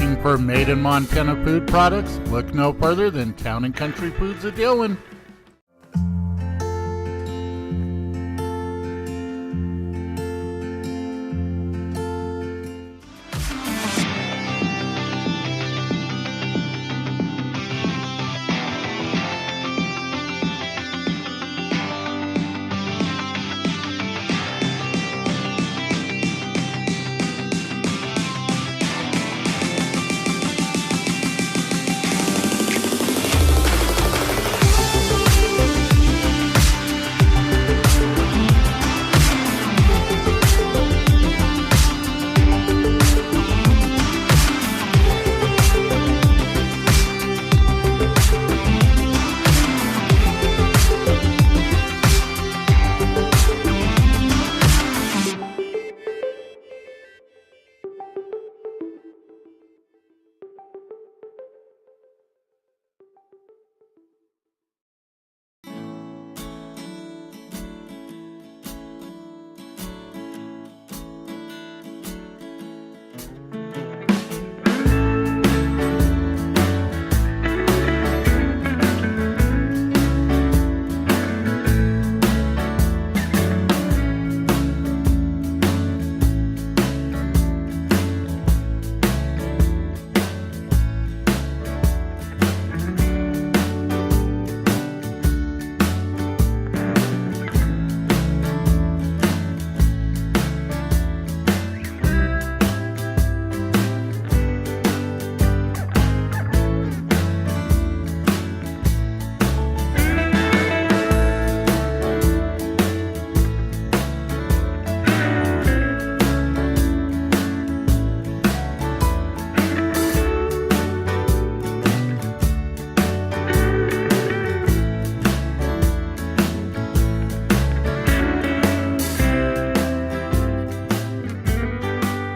Looking for made in Montana food products? Look no further than Town and Country Foods of Dillon.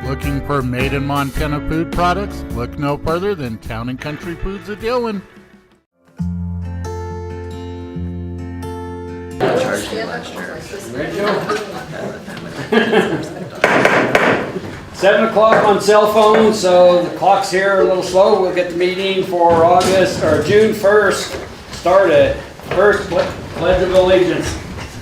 Looking for made in Montana food products? Look no further than Town and Country Foods of Dillon. Seven o'clock on cell phone, so the clock's here a little slow. We'll get the meeting for June 1st started. First, Pledge of Allegiance.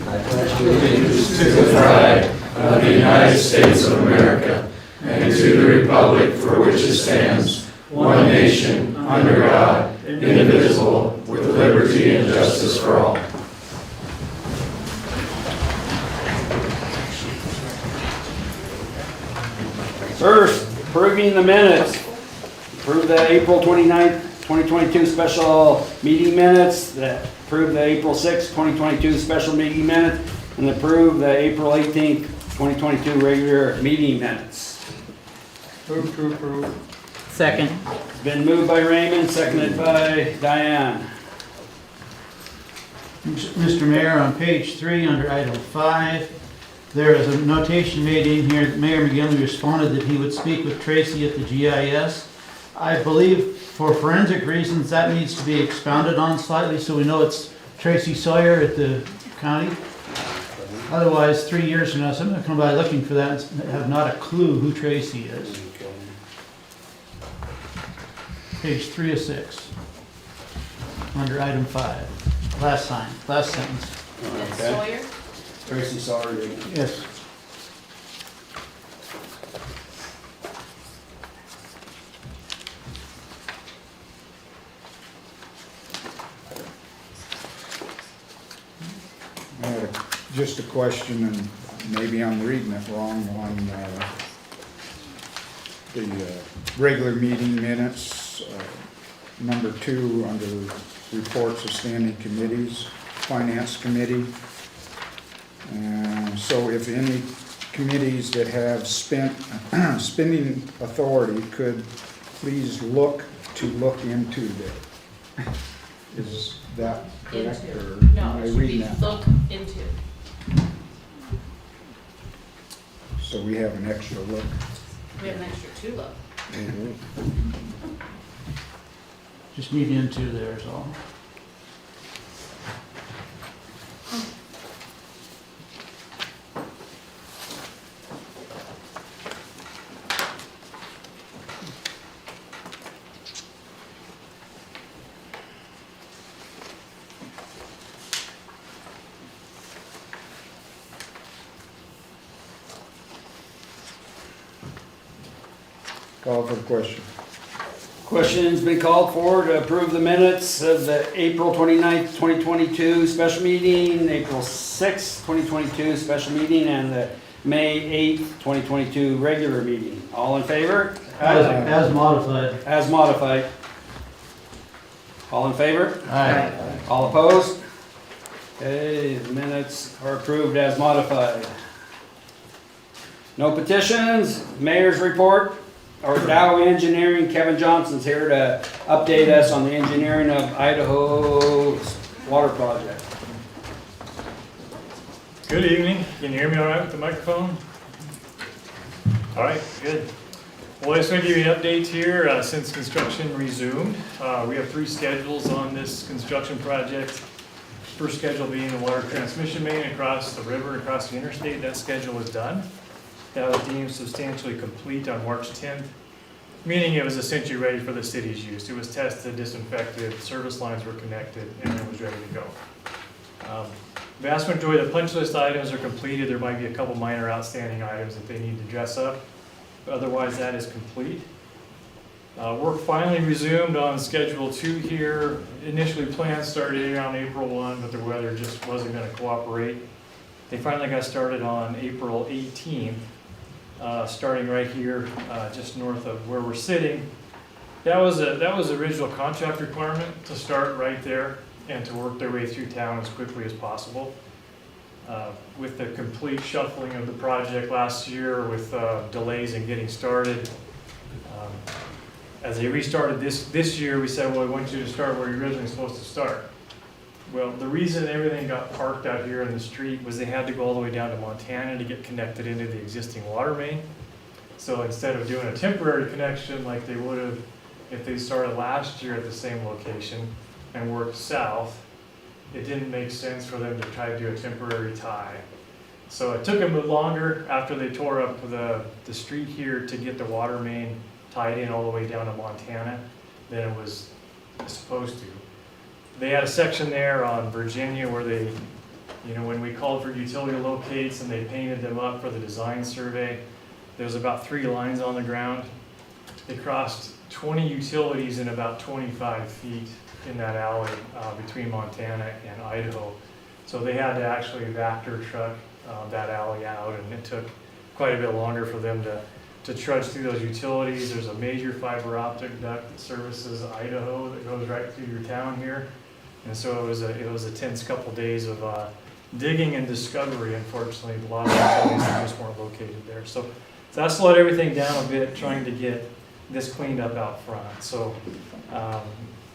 I pledge allegiance to the flag of the United States of America and to the republic for which it stands, one nation, under God, indivisible, with liberty and justice for all. First, approving the minutes. Approve the April 29th, 2022 special meeting minutes. Approve the April 6th, 2022 special meeting minutes. And approve the April 18th, 2022 regular meeting minutes. Move to approve. Second. It's been moved by Raymond, seconded by Diane. Mr. Mayor, on page 3 under item 5, there is a notation made in here that Mayor McGinley responded that he would speak with Tracy at the GIS. I believe for forensic reasons that needs to be expounded on slightly so we know it's Tracy Sawyer at the county. Otherwise, 3 years from now, someone will come by looking for that and have not a clue who Tracy is. Page 3 of 6, under item 5, last sentence. Okay. Tracy Sawyer. Yes. Just a question, and maybe I'm reading it wrong, on the regular meeting minutes, number 2, under reports of standing committees, Finance Committee. So if any committees that have spending authority could please look into that. Is that correct? Or No, am I it should reading be that? look into. So we have an extra look. We have an extra 2 look. Just need into there is all. Call for the question. Question's been called for to approve the minutes of the April 29th, 2022 special meeting, April 6th, 2022 special meeting, and the May 8th, 2022 regular meeting. All in favor? As modified. As modified. All in favor? Aye. All opposed? Okay, the minutes are approved as modified. No petitions, mayor's report, or Dow Engineering, Kevin Johnson's here to update us on the engineering of Idaho's water project. Good evening. Can you hear me all right with the microphone? All right, good. Well, I just want to give you an update here since construction resumed. We have 3 schedules on this construction project. First schedule being the water transmission main across the river, across the interstate. That schedule was done. That was deemed substantially complete on March 10th, meaning it was essentially ready for the city's use. It was tested, disinfected, service lines were connected, and it was ready to go. Vast majority of the punch list items are completed. There might be a couple minor outstanding items that they need to dress up. But otherwise, that is complete. Work finally resumed on Schedule 2 here. Initially plans started around April 1, but the weather just wasn't going to cooperate. They finally got started on April 18th, starting right here, just north of where we're sitting. That was the original contract requirement, to start right there and to work their way through town as quickly as possible. With the complete shuffling of the project last year, with delays in getting started, as they restarted this year, we said, well, we want you to start where you're originally supposed to start. Well, the reason everything got parked out here in the street was they had to go all the way down to Montana to get connected into the existing water main. So instead of doing a temporary connection like they would have if they started last year at the same location and worked south, it didn't make sense for them to try to do a temporary tie. So it took them longer after they tore up the street here to get the water main tied in all the way down to Montana than it was supposed to. They had a section there on Virginia where they, when we called for utility locates and they painted them up for the design survey, there was about 3 lines on the ground. They crossed 20 utilities in about 25 feet in that alley between Montana and Idaho. So they had to actually Vector truck that alley out, and it took quite a bit longer for them to trudge through those utilities. There's a major fiber optic duct that services Idaho that goes right through your town here. And so it was a tense couple days of digging and discovery. Unfortunately, a lot of utilities just weren't located there. So that slowed everything down a bit, trying to get this cleaned up out front. So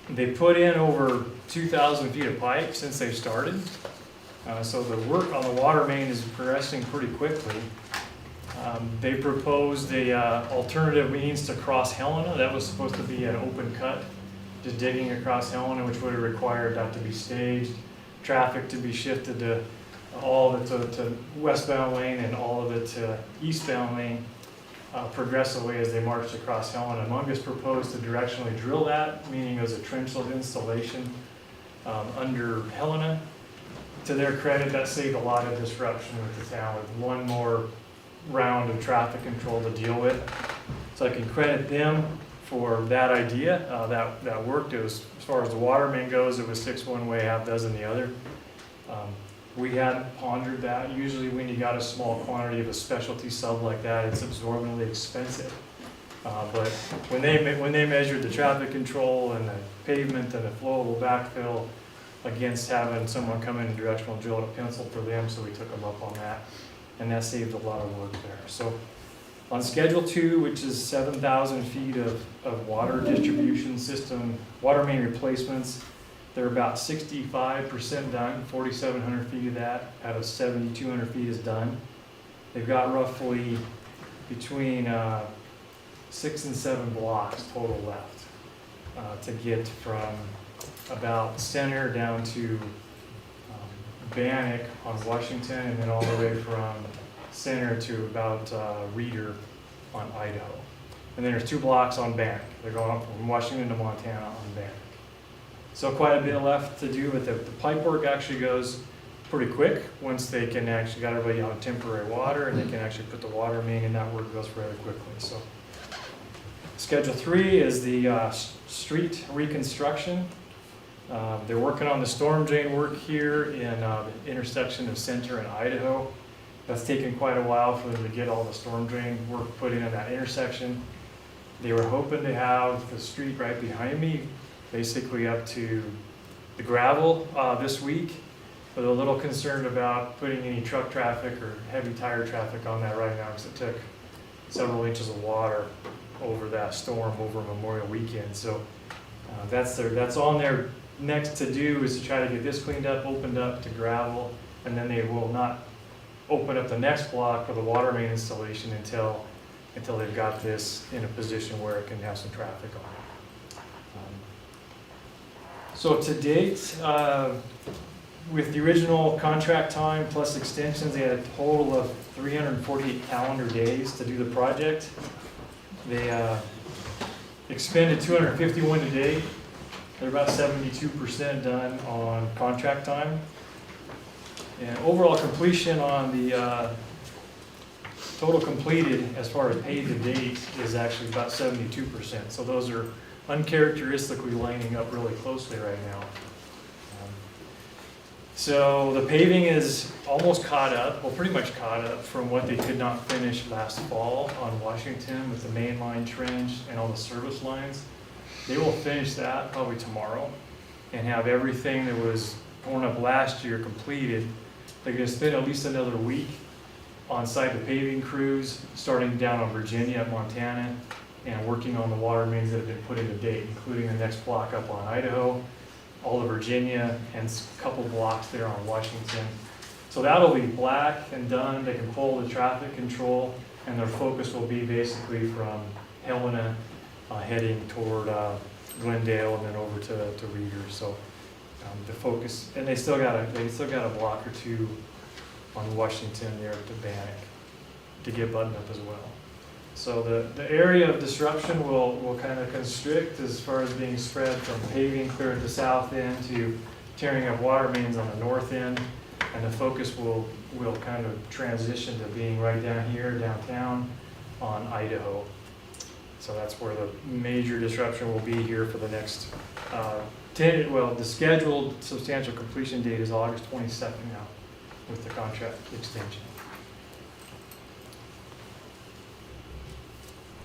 they put in over 2,000 feet of pipe since they've started. So the work on the water main is progressing pretty quickly. They proposed a alternative means to cross Helena. That was supposed to be an open cut, just digging across Helena, which would have required that to be staged, traffic to be shifted to all of it to westbound lane and all of it to eastbound lane progressively as they marched across Helena. Mungus proposed to directionally drill that, meaning it was a trenchless installation under Helena. To their credit, that saved a lot of disruption with the town, with one more round of traffic control to deal with. So I can credit them for that idea. That worked. It was, as far as the water main goes, it was 6 one way, half dozen the other. We hadn't pondered that. Usually when you got a small quantity of a specialty sub like that, it's absorbently expensive. But when they measured the traffic control and the pavement and the flowable backfill against having someone come in and directional drill, it penciled for them, so we took them up on that. And that saved a lot of work there. So on Schedule 2, which is 7,000 feet of water distribution system, water main replacements, they're about 65% done. 4,700 feet of that out of 7,200 feet is done. They've got roughly between 6 and 7 blocks total left to get from about Center down to Bannock on Washington, and then all the way from Center to about Reeder on Idaho. And then there's 2 blocks on Bannock. They're going up from Washington to Montana on Bannock. So quite a bit left to do, but the pipe work actually goes pretty quick once they can actually got everybody on temporary water and they can actually put the water main, and that work goes fairly quickly. So Schedule 3 is the street reconstruction. They're working on the storm drain work here in the intersection of Center and Idaho. That's taken quite a while for them to get all the storm drain work put in that intersection. They were hoping to have the street right behind me, basically up to the gravel this week, but they're a little concerned about putting any truck traffic or heavy tire traffic on that right now because it took several inches of water over that storm over Memorial Weekend. So that's on their next to do, is to try to get this cleaned up, opened up to gravel, and then they will not open up the next block for the water main installation until they've got this in a position where it can have some traffic on it. So to date, with the original contract time plus extensions, they had a total of 348 calendar days to do the project. They expended 251 to date. They're about 72% done on contract time. And overall completion on the total completed as far as paid to date is actually about 72%. So those are uncharacteristically lining up really closely right now. So the paving is almost caught up, well, pretty much caught up from what they could not finish last fall on Washington with the main line trench and all the service lines. They will finish that probably tomorrow and have everything that was torn up last year completed. They're gonna spend at least another week on site, the paving crews, starting down on Virginia at Montana and working on the water mains that have been put into date, including the next block up on Idaho, all of Virginia, and a couple blocks there on Washington. So that'll be black and done. They can pull the traffic control, and their focus will be basically from Helena heading toward Glendale and then over to Reeder. So the focus, and they still got a block or two on Washington there to Bannock to get buttoned up as well. So the area of disruption will kind of constrict as far as being spread from paving clear at the south end to tearing up water mains on the north end, and the focus will kind of transition to being right down here downtown on Idaho. So that's where the major disruption will be here for the next the scheduled substantial completion date is August 22nd now with the contract extension.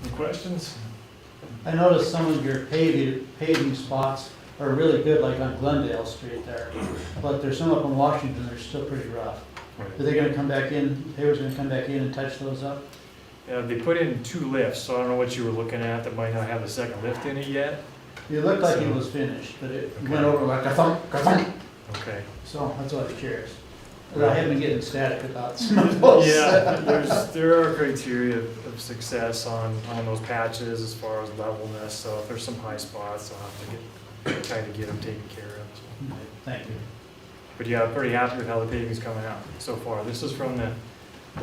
Any questions? I noticed some of your paving spots are really good, like on Glendale Street there, but there's some up in Washington that are still pretty rough. Are they gonna come back in, pavers gonna come back in and touch those up? They put in 2 lifts, so I don't know what you were looking at that might not have a second lift in it yet. It looked like it was finished, but it went over like a thump, Okay. so that's why I was curious. But I have been getting static about some of those. Yeah, there are criteria of success on those patches as far as levelness, so if there's some high spots, I'll have to try to get them taken care of. So. Thank you. But yeah, I'm pretty happy with how the paving's coming out so far. This is from the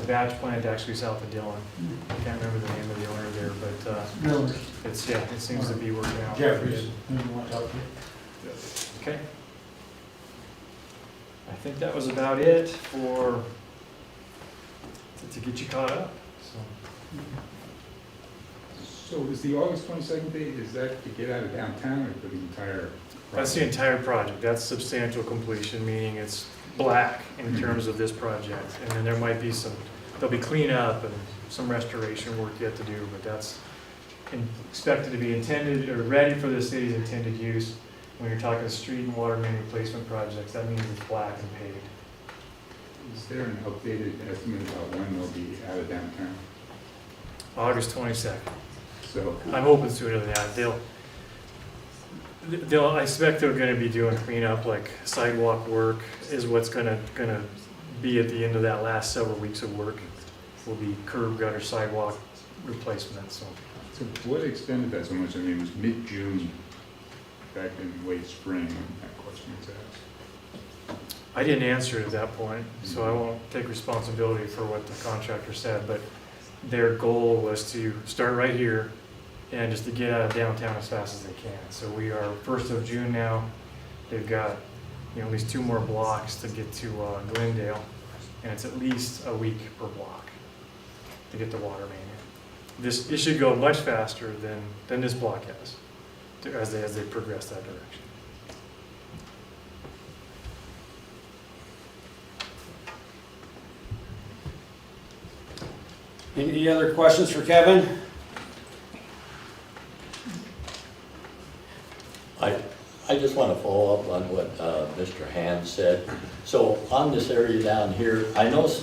batch plant actually south of Dillon. I can't remember the name of the owner there, but Miller's, it seems to be working out. Jeffries, who you want to talk to. Okay. I think that was about it to get you caught up. So is the August 22nd date, is that to get out of downtown or for the entire project? That's the entire project. That's substantial completion, meaning it's black in terms of this project. And then there might be there'll be cleanup and some restoration work yet to do, but that's expected to be intended or ready for the city's intended use. When you're talking street and water main replacement projects, that means it's black and paved. Is there an updated estimate about when they'll be out of downtown? August 22nd. So, I'm hoping sooner than that. I expect they're gonna be doing cleanup, like sidewalk work is what's gonna be at the end of that last several weeks of work. Will be curb, gutter, sidewalk replacement, so. so what extended that so much? I mean, it was mid-June, back in late spring, when that question was asked. I didn't answer it at that point, so I won't take responsibility for what the contractor said, but their goal was to start right here and just to get out of downtown as fast as they can. So we are 1st of June now. They've got at least 2 more blocks to get to Glendale, and it's at least a week per block to get the water main in. it should go much faster than this block has, as they progress that direction. Any other questions for Kevin? I just want to follow up on what Mr. Hand said. So on this area down here, I noticed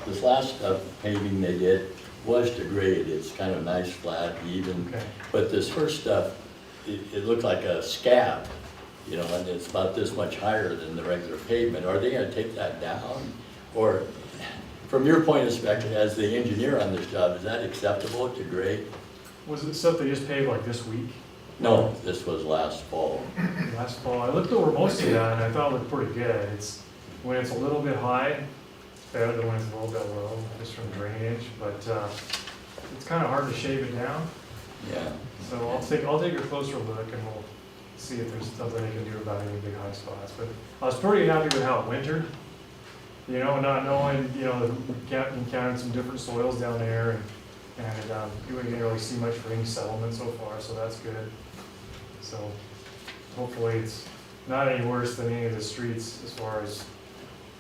this last paving they did was to grade. It's kind of nice, flat, even. Okay. But this first stuff, it looked like a scab, you know, and it's about this much higher than the regular pavement. Are they going to take that down? Or from your point of view, as the engineer on this job, is that acceptable to grade? Was it stuff they just paved like this week? No, this was last fall. Last fall, I looked over most of that and I thought it looked pretty good. When it's a little bit high, it's better than when it's a little bit low, just from drainage, but it's kind of hard to shave it down. Yeah. So I'll take a closer look and we'll see if there's something they can do about any big high spots. But I was pretty happy with how it wintered. You know, not knowing, you know, encountered some different soils down there and you didn't really see much for any settlement so far, so that's good. So hopefully it's not any worse than any of the streets as far as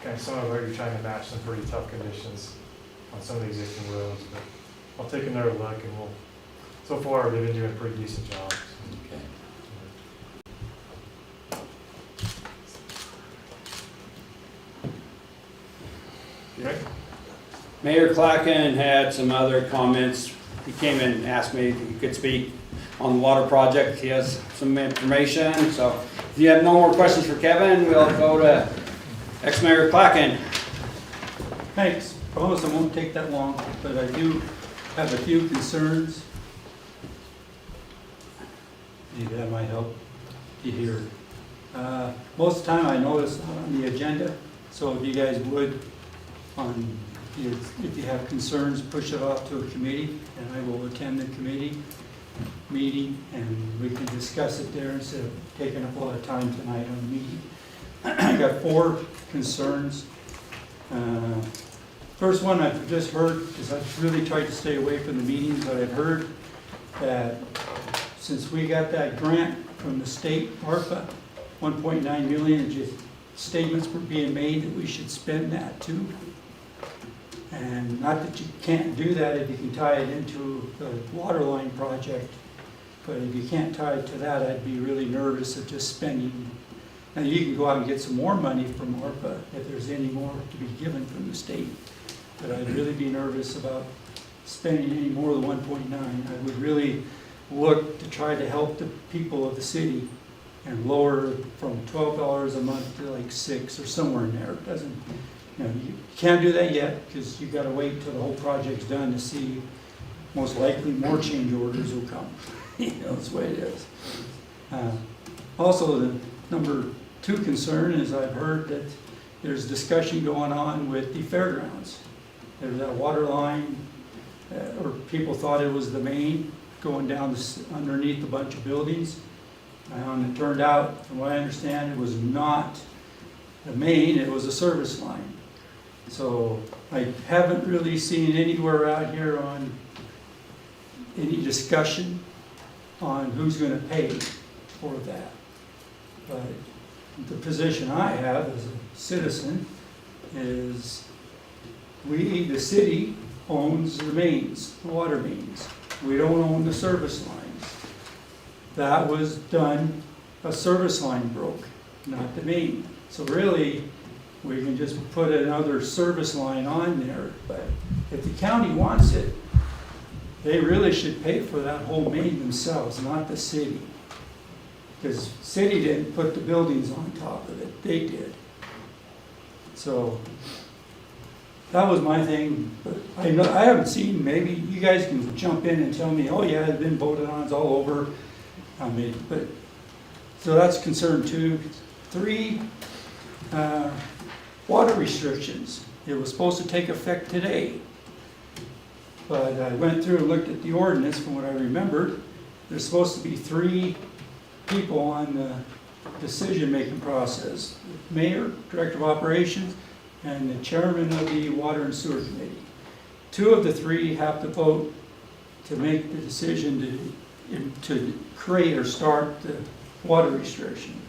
kind of some of it you're trying to match some pretty tough conditions on some of the existing roads. But I'll take another look and so far they've been doing a pretty decent job. Okay. Okay. Mayor Clacken had some other comments. He came in and asked me if he could speak on the water project. He has some information. So if you have no more questions for Kevin, we'll go to ex-Mayor Clacken. Thanks. Promise I won't take that long, but I do have a few concerns. Maybe that might help you hear. Most of the time I notice not on the agenda, so if you guys would, if you have concerns, push it off to a committee, and I will attend the committee meeting, and we can discuss it there instead of taking up a lot of time tonight on the meeting. I got 4 concerns. First one I've just heard, because I've really tried to stay away from the meetings, but I've heard that since we got that grant from the state, ARPA, 1.9 million, just statements were being made that we should spend that too. And not that you can't do that if you can tie it into the water line project, but if you can't tie it to that, I'd be really nervous of just spending. Now you can go out and get some more money from ARPA if there's any more to be given from the state, but I'd really be nervous about spending any more than 1.9. I would really look to try to help the people of the city and lower from $12 a month to like $6 or somewhere in there. It doesn't. You know, you can't do that yet because you've got to wait till the whole project's done to see. Most likely more change orders will come. You know, that's the way it is. Also, the number 2 concern is I've heard that there's discussion going on with the fairgrounds. There's that water line, or people thought it was the main going down underneath a bunch of buildings. And it turned out, from what I understand, it was not the main, it was a service line. So I haven't really seen anywhere out here on any discussion on who's going to pay for that. But the position I have as a citizen is the city owns the mains, the water mains. We don't own the service lines. That was done, a service line broke, not the main. So really, we can just put another service line on there, but if the county wants it, they really should pay for that whole main themselves, not the city. Because city didn't put the buildings on top of it, they did. So that was my thing, but I haven't seen, maybe you guys can jump in and tell me, oh yeah, it's been voted on, it's all over. I mean, but, so that's concern 2. 3, water restrictions. It was supposed to take effect today. But I went through and looked at the ordinance from what I remembered. There's supposed to be 3 people on the decision-making process. The mayor, director of operations, and the chairman of the water and sewer committee. 2 of the 3 have to vote to make the decision to create or start the water restriction.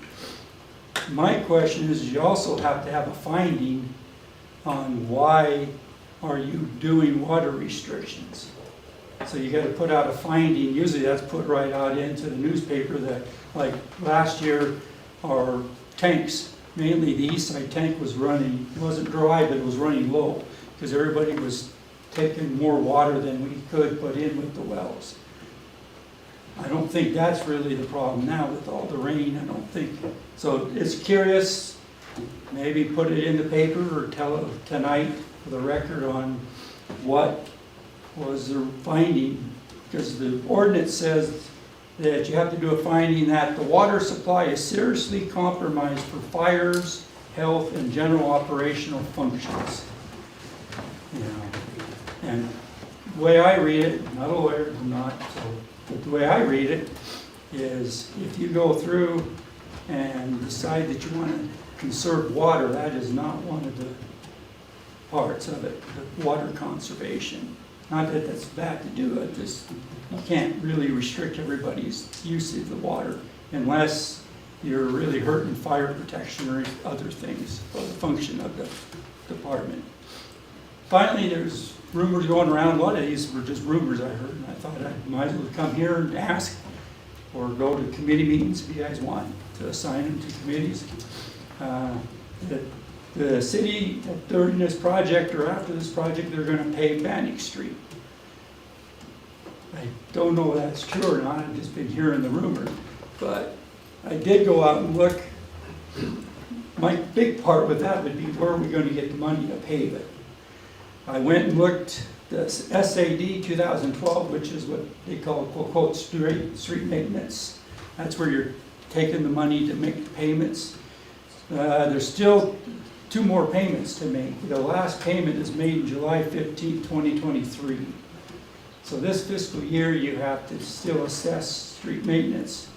My question is, you also have to have a finding on why are you doing water restrictions. So you gotta put out a finding, usually that's put right out into the newspaper that, like last year, our tanks, mainly the east side tank was running, it wasn't dry, but it was running low, because everybody was taking more water than we could put in with the wells. I don't think that's really the problem now with all the rain, I don't think. So it's curious, maybe put it in the paper or tell it tonight for the record on what was the finding, because the ordinance says that you have to do a finding that the water supply is seriously compromised for fires, health, and general operational functions. You know, and the way I read it, I'm not a lawyer, I'm not, so, but the way I read it is if you go through and decide that you want to conserve water, that is not one of the parts of it, the water conservation. Not that that's bad to do it, just you can't really restrict everybody's use of the water unless you're really hurting fire protection or other things for the function of the department. Finally, there's rumors going around. A lot of these were just rumors I heard, and I thought I might as well come here and ask or go to committee meetings if you guys want to assign them to committees. That the city, during this project or after this project, they're going to pave Bannock Street. I don't know if that's true or not, I've just been hearing the rumor, but I did go out and look. My big part with that would be where are we going to get the money to pave it? I went and looked, the SAD 2012, which is what they call quote street maintenance. That's where you're taking the money to make the payments. There's still 2 more payments to make. The last payment is made July 15, 2023. So this fiscal year, you have to still assess street maintenance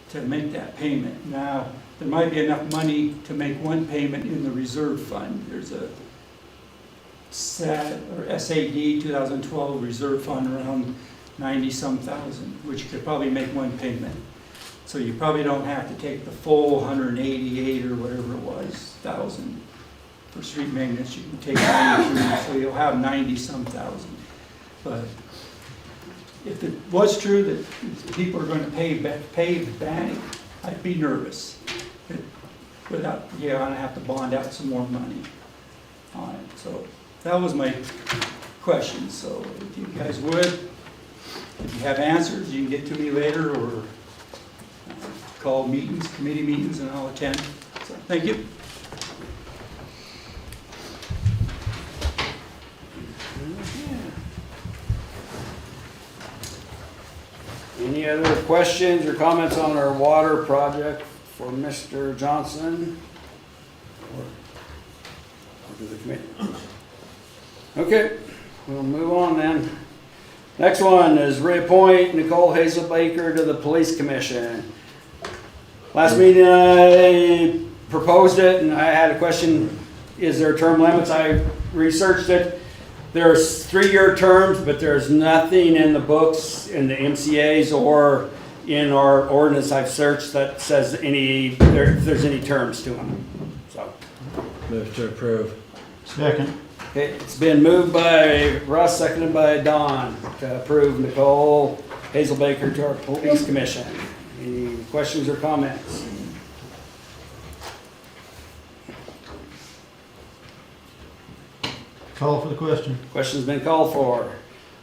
to make that payment. Now, there might be enough money to make one payment in the reserve fund. There's a SAD 2012 reserve fund around 90-some thousand, which could probably make one payment. So you probably don't have to take the full 188 or whatever it was, thousand for street maintenance. You can take 93, so you'll have 90-some thousand. But if it was true that people are going to pave Bannock, I'd be nervous. Without, yeah, I'm gonna have to bond out some more money on it. So that was my question. So if you guys would, if you have answers, you can get to me later or call meetings, committee meetings, and I'll attend. So thank you. Any other questions or comments on our water project for Mr. Johnson? Or to the committee? Okay, we'll move on then. Next one is reappoint Nicole Hazelbaker to the Police Commission. Last meeting I proposed it and I had a question, is there term limits? I researched it. There's 3-year terms, but there's nothing in the books, in the MCAs or in our ordinance I've searched that says if there's any terms to them. So. Move to approve. Second. Okay, it's been moved by Russ, seconded by Don to approve Nicole Hazelbaker to our Police Commission. Any questions or comments? Call for the question. Question's been called for.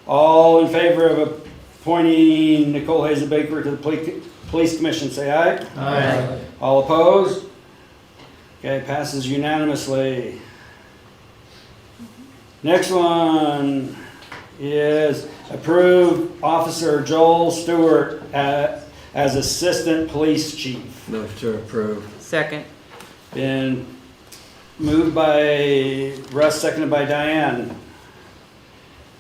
All in favor of appointing Nicole Hazelbaker to the Police Commission, say aye. Aye. All opposed? Okay, passes unanimously. Next one is approve Officer Joel Stewart as Assistant Police Chief. Move to approve. Second. Been moved by Russ, seconded by Diane.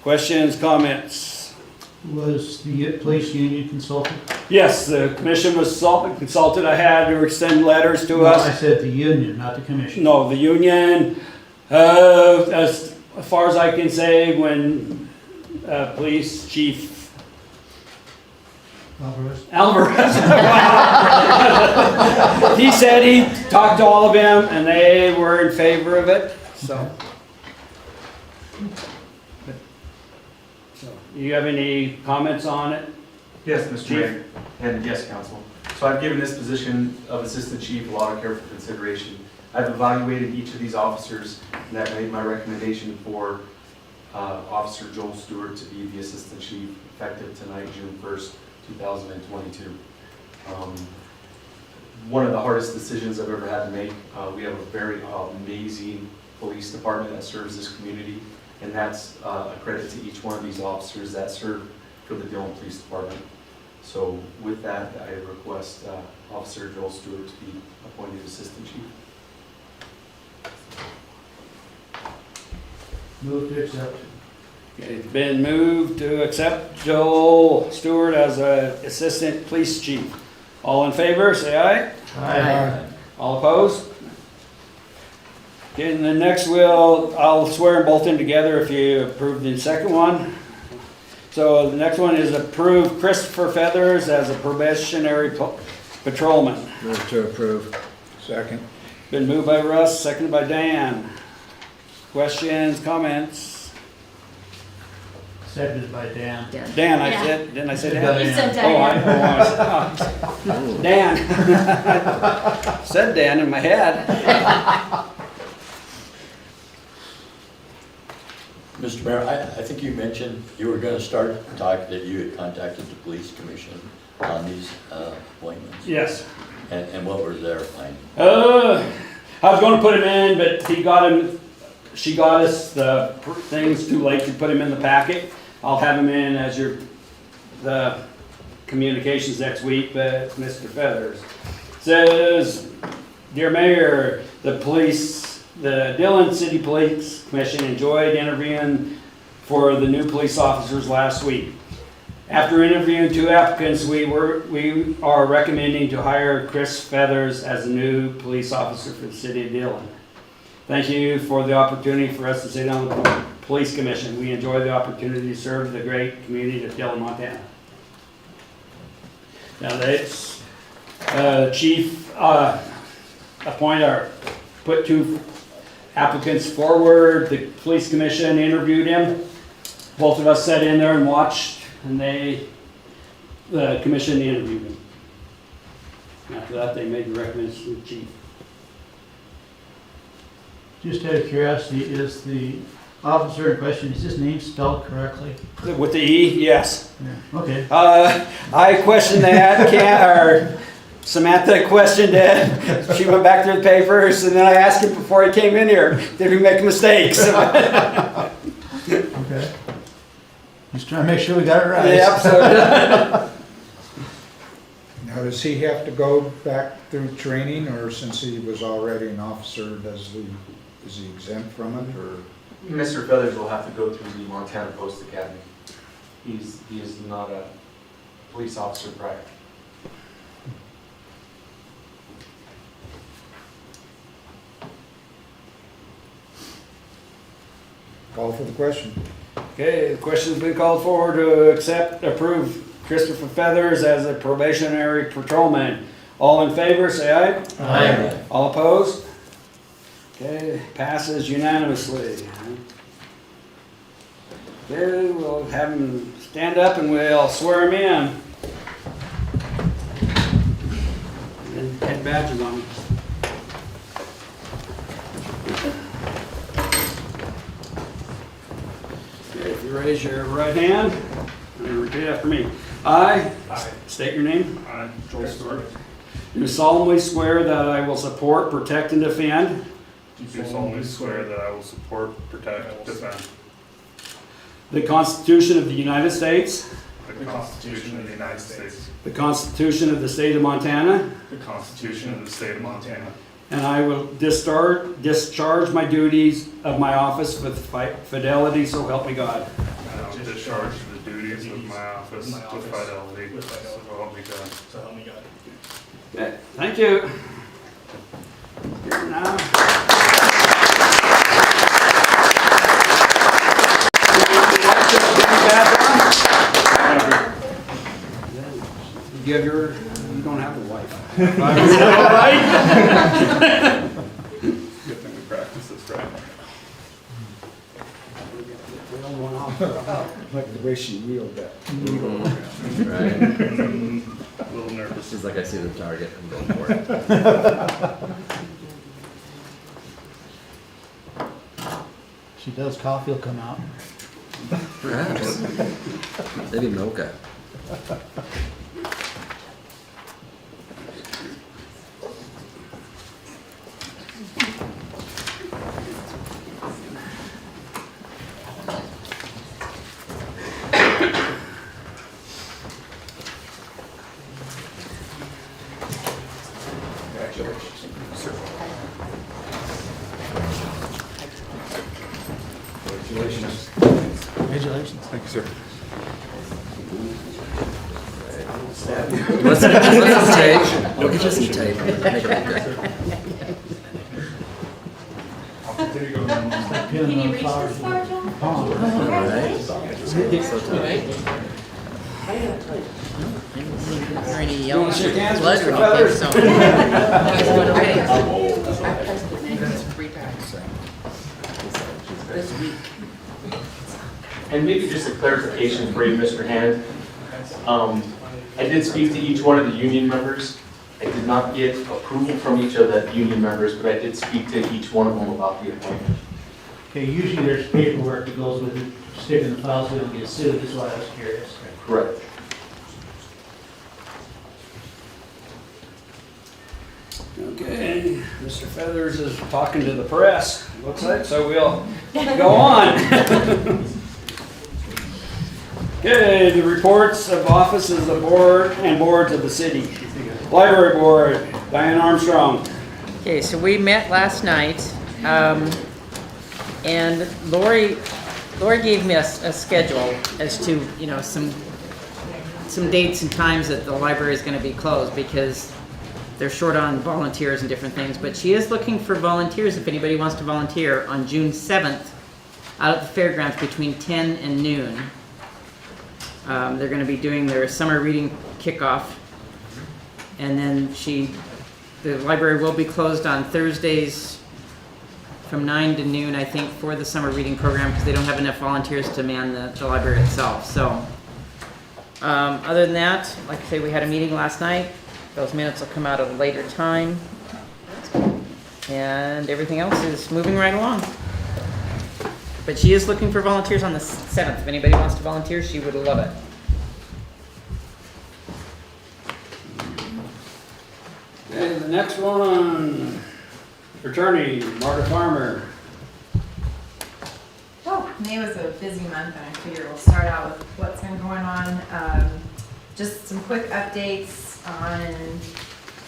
Questions, comments? Was the police union consulted? Yes, the commission was consulted. I had to extend letters to No, I us. said the union, not the commission. No, the union, as far as I can say, when police chief Alvarez. He said he talked to all of them and they were in favor of it, so. So, you have any comments on it? Yes, Mr. Chief? Mayor, and yes, council. So I've given this position of Assistant Chief a lot of careful consideration. I've evaluated each of these officers, and I've made my recommendation for Officer Joel Stewart to be the Assistant Chief effective tonight, June 1st, 2022. One of the hardest decisions I've ever had to make. We have a very amazing police department that serves this community, and that's a credit to each one of these officers that serve for the Dillon Police Department. So with that, I request Officer Joel Stewart to be appointed Assistant Chief. Move to accept. Okay, it's been moved to accept Joel Stewart as a Assistant Police Chief. All in favor, say aye. Aye. All opposed? Okay, and the next I'll swear them both in together if you approve the second one. So the next one is approve Christopher Feathers as a probationary patrolman. Move to approve. Second. Been moved by Russ, seconded by Dan. Questions, comments? Seconded by Dan. Dan, I Yeah. said, didn't I say Dan? Yeah. You said Oh, Diane. Dan. Said Dan in my head. Mr. Mayor, I think you mentioned you were gonna start talking that you had contacted the police commission on these appointments. Yes. And what were their findings? I was gonna put him in, but she got us the things too late to put him in the packet. I'll have him in as the communications next week, but Mr. Feathers says, Dear Mayor, the Dillon City Police Commission enjoyed interviewing for the new police officers last week. After interviewing 2 applicants, we are recommending to hire Chris Feathers as the new police officer for the city of Dillon. Thank you for the opportunity for us to sit on the police commission. We enjoy the opportunity to serve the great community of Dillon, Montana. Now that's chief put 2 applicants forward. The police commission interviewed him. Both of us sat in there and watched, and the commission interviewed him. After that, they made the recommendation to the chief. Just out of curiosity, is the officer in question, is his name spelled correctly? With the E, yes. Yeah. Okay. I questioned that. Samantha questioned it. She went back through the papers, and then I asked him before he came in here, did we make mistakes? Okay. Just trying to make sure we got it right. Yep. So, Now, does he have to go back through training, or since he was already an officer, is he exempt from it, or? Mr. Feathers will have to go through the Montana Post Academy. He is not a police officer prior. Call for the question. okay, the question's been called for to approve Christopher Feathers as a probationary patrolman. All in favor, say aye. Aye. All opposed? Okay, passes unanimously. Okay, we'll have him stand up and we'll swear him in. And head badges on him. Okay, if you raise your right hand and repeat after me. I state your name. I, Joel Stewart, Do solemnly swear that I will support, protect, and defend do solemnly swear that I will support, protect, defend the Constitution of the United States, the Constitution of the United States, the Constitution of the State of Montana, the Constitution of the State of Montana, and I will discharge my duties of my office with fidelity, so help me God. and I will discharge the duties of my office with fidelity, so help me God. So help me God. Okay, thank you. Here now. give you don't have a wife. Good thing we practice this, right? Like the way she wheeled that. Right. A little nervous. She's like, I see the target, I'm going for it. She does, coffee will come out. Perhaps. Maybe mocha. Congratulations. Thank you, sir. Let's some tape. We'll get you some tape. Make it look good. Can you reach this far, John? All right. So tight. Or any yellow shake hands, blood Mr. or anything, Feathers? so. He's doing okay. I've tested negative 3 times this week. And maybe just a clarification for you, Mr. Hand. I did speak to each one of the union members. I did not get approval from each of the union members, but I did speak to each one of them about the appointment. Okay, usually there's paperwork that goes with it, stick in the file so we don't get sued, that's why I was curious. Correct. Okay, Mr. Feathers is talking to the press, looks like, so we'll go on. Okay, the reports of offices of board and boards of the city. Library Board, Diane Armstrong. Okay, so we met last night, and Lori gave me a schedule as to, you know, some dates and times that the library is going to be closed because they're short on volunteers and different things. But she is looking for volunteers if anybody wants to volunteer on June 7th out at the fairgrounds between 10 and noon. They're going to be doing their summer reading kickoff. And then the library will be closed on Thursdays from 9 to noon, I think, for the summer reading program because they don't have enough volunteers to man the library itself. So, other than that, like I say, we had a meeting last night. Those minutes will come out at a later time. And everything else is moving right along. But she is looking for volunteers on the 7th. If anybody wants to volunteer, she would love it. Okay, the next one, attorney Marta Farmer. Oh, May was a busy month, and I figure we'll start out with what's been going on. Just some quick updates on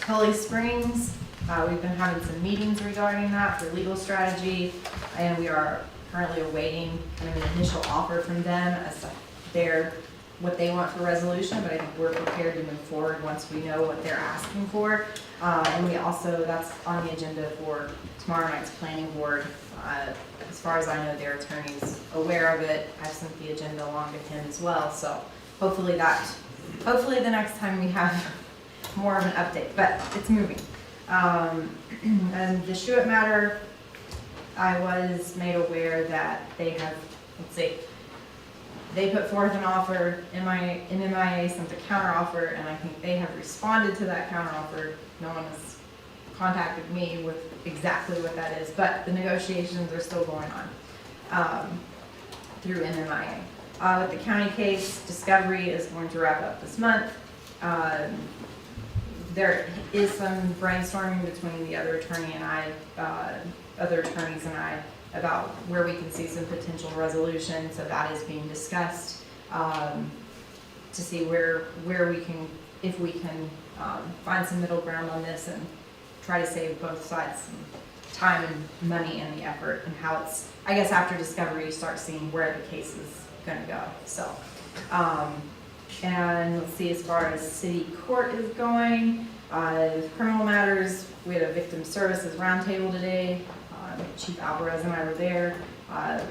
Tully Springs. We've been having some meetings regarding that for legal strategy, and we are currently awaiting kind of an initial offer from them as to what they want for resolution, but I think we're prepared to move forward once we know what they're asking for. And we also, that's on the agenda for tomorrow night's planning board. As far as I know, their attorney's aware of it. I've sent the agenda along to him as well, so hopefully the next time we have more of an update, but it's moving. And the Schuett matter, I was made aware that they have, they put forth an offer, MIA sent a counteroffer, and I think they have responded to that counteroffer. No one has contacted me with exactly what that is, but the negotiations are still going on through MMIA. With the county case, discovery is going to wrap up this month. There is some brainstorming between the other attorney and I, other attorneys and I, about where we can see some potential resolution. So that is being discussed to see where we can, if we can find some middle ground on this and try to save both sides some time and money and the effort, and how it's, I guess after discovery you start seeing where the case is going to go. So, and let's see, as far as city court is going, criminal matters, we had a victim services roundtable today. Chief Alvarez and I were there.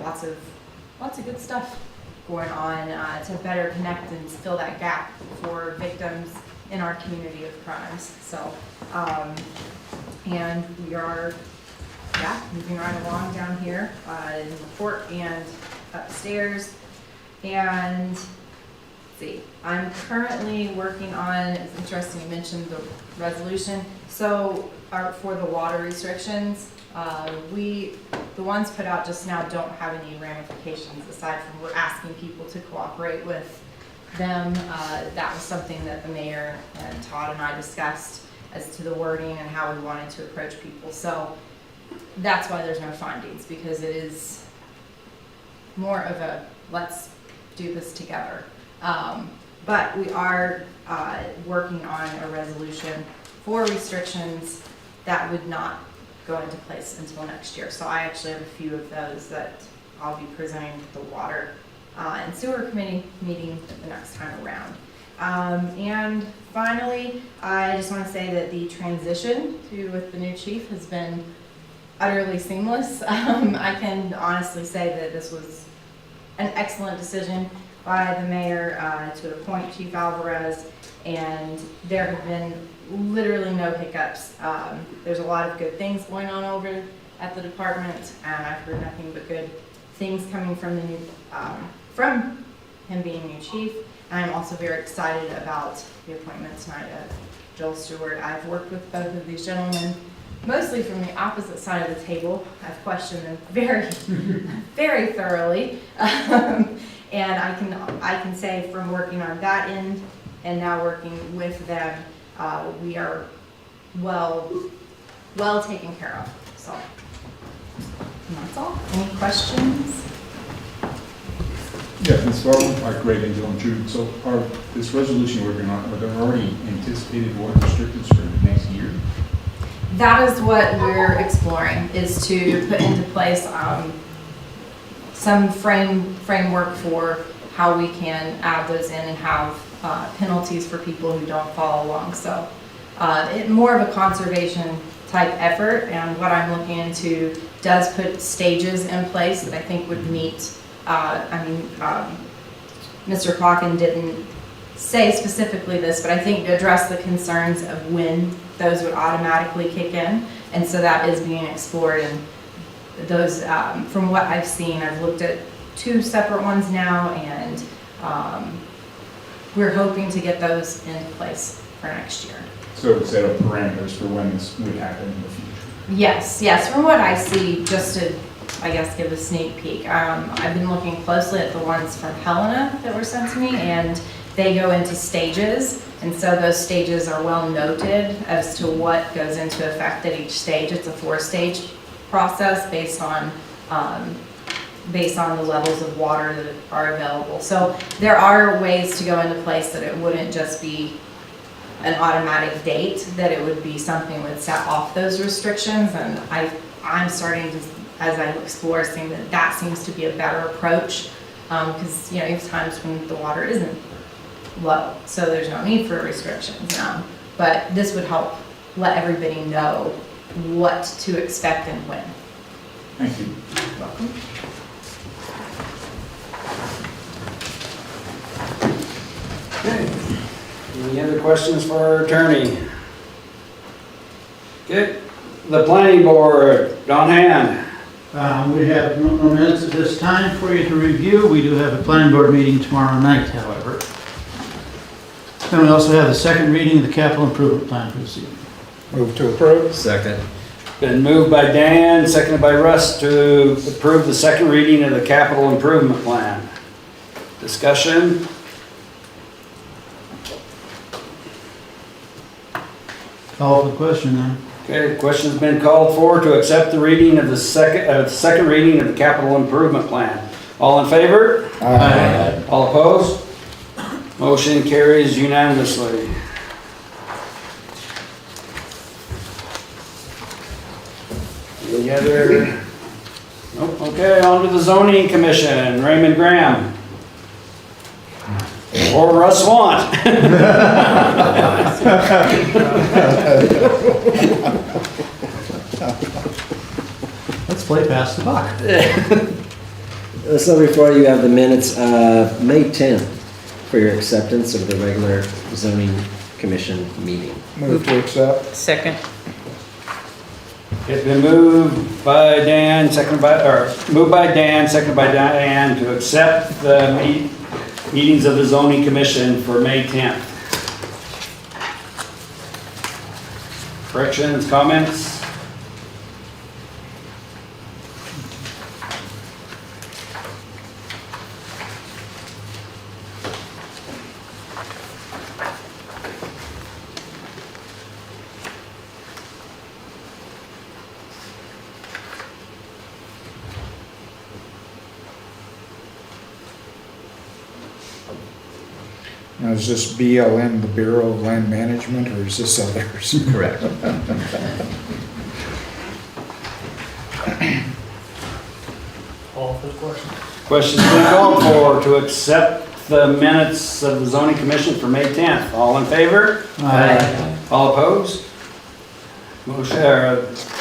Lots of good stuff going on to better connect and fill that gap for victims in our community of crimes. So, and we are, moving right along down here in the court and upstairs. And let's see, I'm currently working on, it's interesting you mentioned the resolution. So for the water restrictions, the ones put out just now don't have any ramifications aside from we're asking people to cooperate with them. That was something that the mayor and Todd and I discussed as to the wording and how we wanted to approach people. So that's why there's no findings, because it is more of a let's do this together. But we are working on a resolution for restrictions that would not go into place until next year. So I actually have a few of those that I'll be presenting to the water and sewer committee meeting the next time around. And finally, I just want to say that the transition with the new chief has been utterly seamless. I can honestly say that this was an excellent decision by the mayor to appoint Chief Alvarez, and there have been literally no hiccups. There's a lot of good things going on over at the department, and I've heard nothing but good things coming from the new, from him being new chief. And I'm also very excited about the appointment tonight of Joel Stewart. I've worked with both of these gentlemen, mostly from the opposite side of the table. I've questioned them very, very thoroughly. And I can say from working on that end and now working with them, we are well taken care of. So and that's all. Any questions? Yeah, Ms. Farwell, Greg and Joe and Jude. So this resolution we're working on, are there already anticipated water restrictions for the next year? That is what we're exploring, is to put into place some framework for how we can add those in and have penalties for people who don't follow along. So more of a conservation type effort, and what I'm looking into does put stages in place that I think would meet, Mr. Hawken didn't say specifically this, but I think to address the concerns of when those would automatically kick in, and so that is being explored. And those, from what I've seen, I've looked at 2 separate ones now, and we're hoping to get those in place for next year. So set up parameters for when this would happen in the future? Yes, from what I see, just to, I guess, give a sneak peek, I've been looking closely at the ones from Helena that were sent to me, and they go into stages, and so those stages are well noted as to what goes into effect at each stage. It's a 4-stage process based on the levels of water that are available. So there are ways to go into place that it wouldn't just be an automatic date, that it would be something that would set off those restrictions. And I'm starting to, as I explore, seeing that seems to be a better approach, because you have times when the water isn't low, so there's no need for restrictions. But this would help let everybody know what to expect and when. Thank you. You're welcome. Okay. Any other questions for our attorney? Okay. The planning board, Don Hand. We have no minutes at this time for you to review. We do have a planning board meeting tomorrow night, however. And we also have the second reading of the capital improvement plan for this evening. Move to approve. Second. Been moved by Dan, seconded by Russ to approve the second reading of the capital improvement plan. Discussion? Call for the question then. Okay, the question's been called for to accept the reading of the second reading of the capital improvement plan. All in favor? Aye. All opposed? Motion carries unanimously. Any other? Nope, okay, on to the zoning commission, Raymond Graham. Or Russ Want. Let's play pass the buck. So before you have the minutes, May 10th for your acceptance of the regular zoning Commission meeting. Move to accept. Second. It's been moved by Dan, seconded by, or moved by Dan, seconded by Diane to accept the meetings of the zoning commission for May 10th. Corrections, comments? Now, is this BLM, the Bureau of Land Management, or is this others? Correct. Call for the question. Questions been called for to accept the minutes of the zoning commission for May 10th. All in favor? Aye. All opposed? Motion,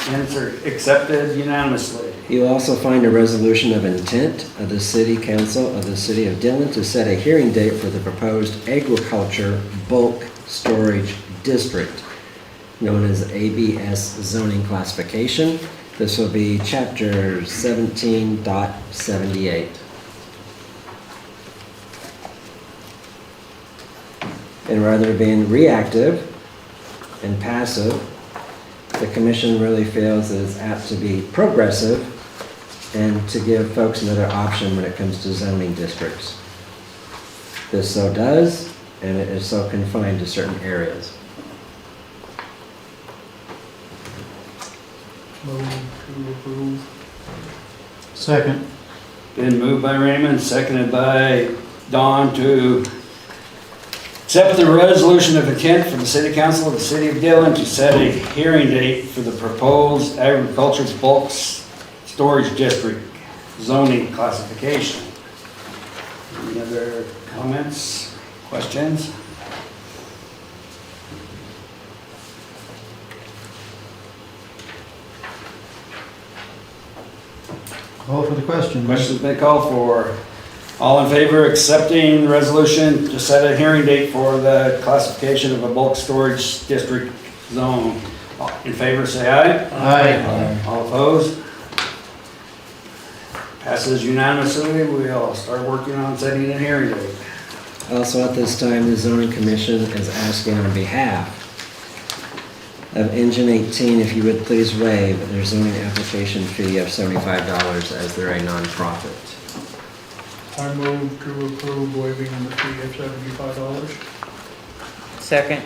minutes are accepted unanimously. You'll also find a resolution of intent of the City Council of the City of Dillon to set a hearing date for the proposed agriculture bulk storage district, known as ABS zoning classification. This will be chapter 17.78. And rather than being reactive and passive, the commission really feels that it's apt to be progressive and to give folks another option when it comes to zoning districts. This so does, and it is so confined to certain areas. Move to approve. Second. Been moved by Raymond, seconded by Don to accept the resolution of intent for the City Council of the City of Dillon to set a hearing date for the proposed agriculture bulk storage district zoning classification. Any other comments, questions? Call for the question. Questions been called for. All in favor of accepting the resolution to set a hearing date for the classification of a bulk storage district zone? In favor, say aye. Aye. All opposed? Passes unanimously. We'll start working on setting a hearing date. Also at this time, the zoning commission is asking on behalf of Engine 18 if you would please waive their zoning application fee of $75 as they're a nonprofit. I move to approve waiving the fee of $75. Second.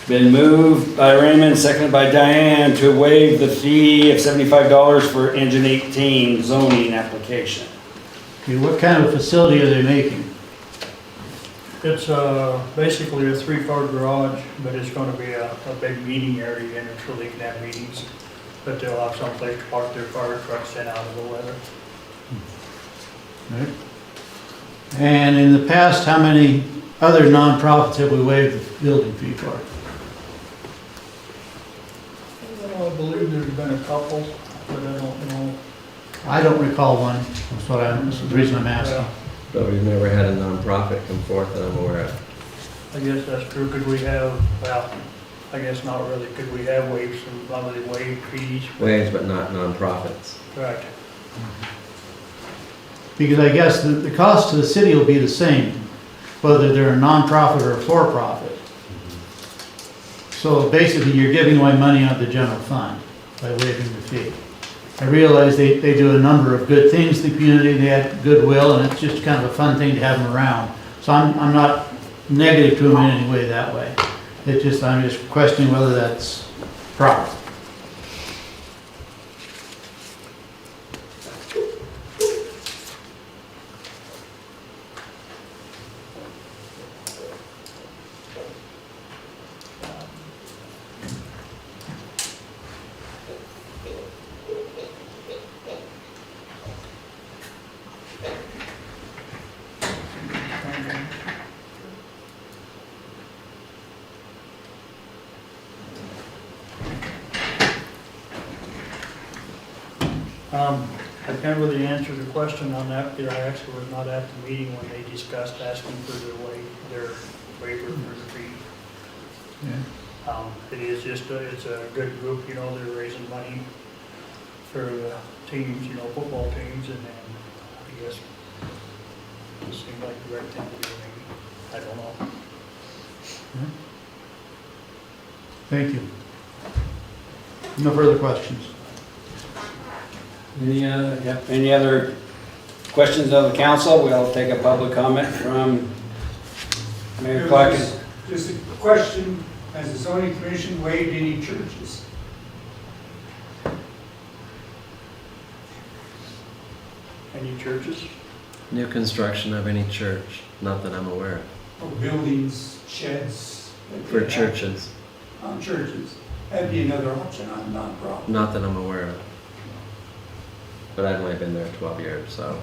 Been moved by Raymond, seconded by Diane to waive the fee of $75 for Engine 18 zoning application. Okay, what kind of facility are they making? It's basically a 3-car garage, but it's going to be a big meeting area in it so they can have meetings. But they'll have someplace to park their fire trucks in out of the weather. Right. And in the past, how many other nonprofits have we waived the building fee for? I believe there's been a couple, but I don't know. I don't recall one. That's the reason I'm asking. But we've never had a nonprofit come forth that I'm aware of. I guess that's true. Could we have, well, I guess not really. Could we have waived some, probably waived fees? Waived, but not nonprofits. Right. Because I guess the cost to the city will be the same, whether they're a nonprofit or a for-profit. So basically, you're giving away money out of the general fund by waiving the fee. I realize they do a number of good things in the community, they have goodwill, and it's just kind of a fun thing to have them around. So I'm not negative to them in any way that way. I'm just questioning whether that's proper. I can't really answer the question on that, because I actually was not at the meeting when they discussed asking for their waiver for the fee. Yeah. It is just, it's a good group, you know, they're raising money for teams, you know, football teams, and then, I guess, it seemed like the right thing to do, maybe, I don't know. Thank you. No further questions. Any other questions of the council? We'll take a public comment from Mayor Clark. Just a question, has the zoning commission waived any churches? Any churches? New construction of any church, not that I'm aware of. Or buildings, sheds? For churches, On churches? That'd be another option on non-profit. not that I'm aware of. But I've only been there 12 years, so.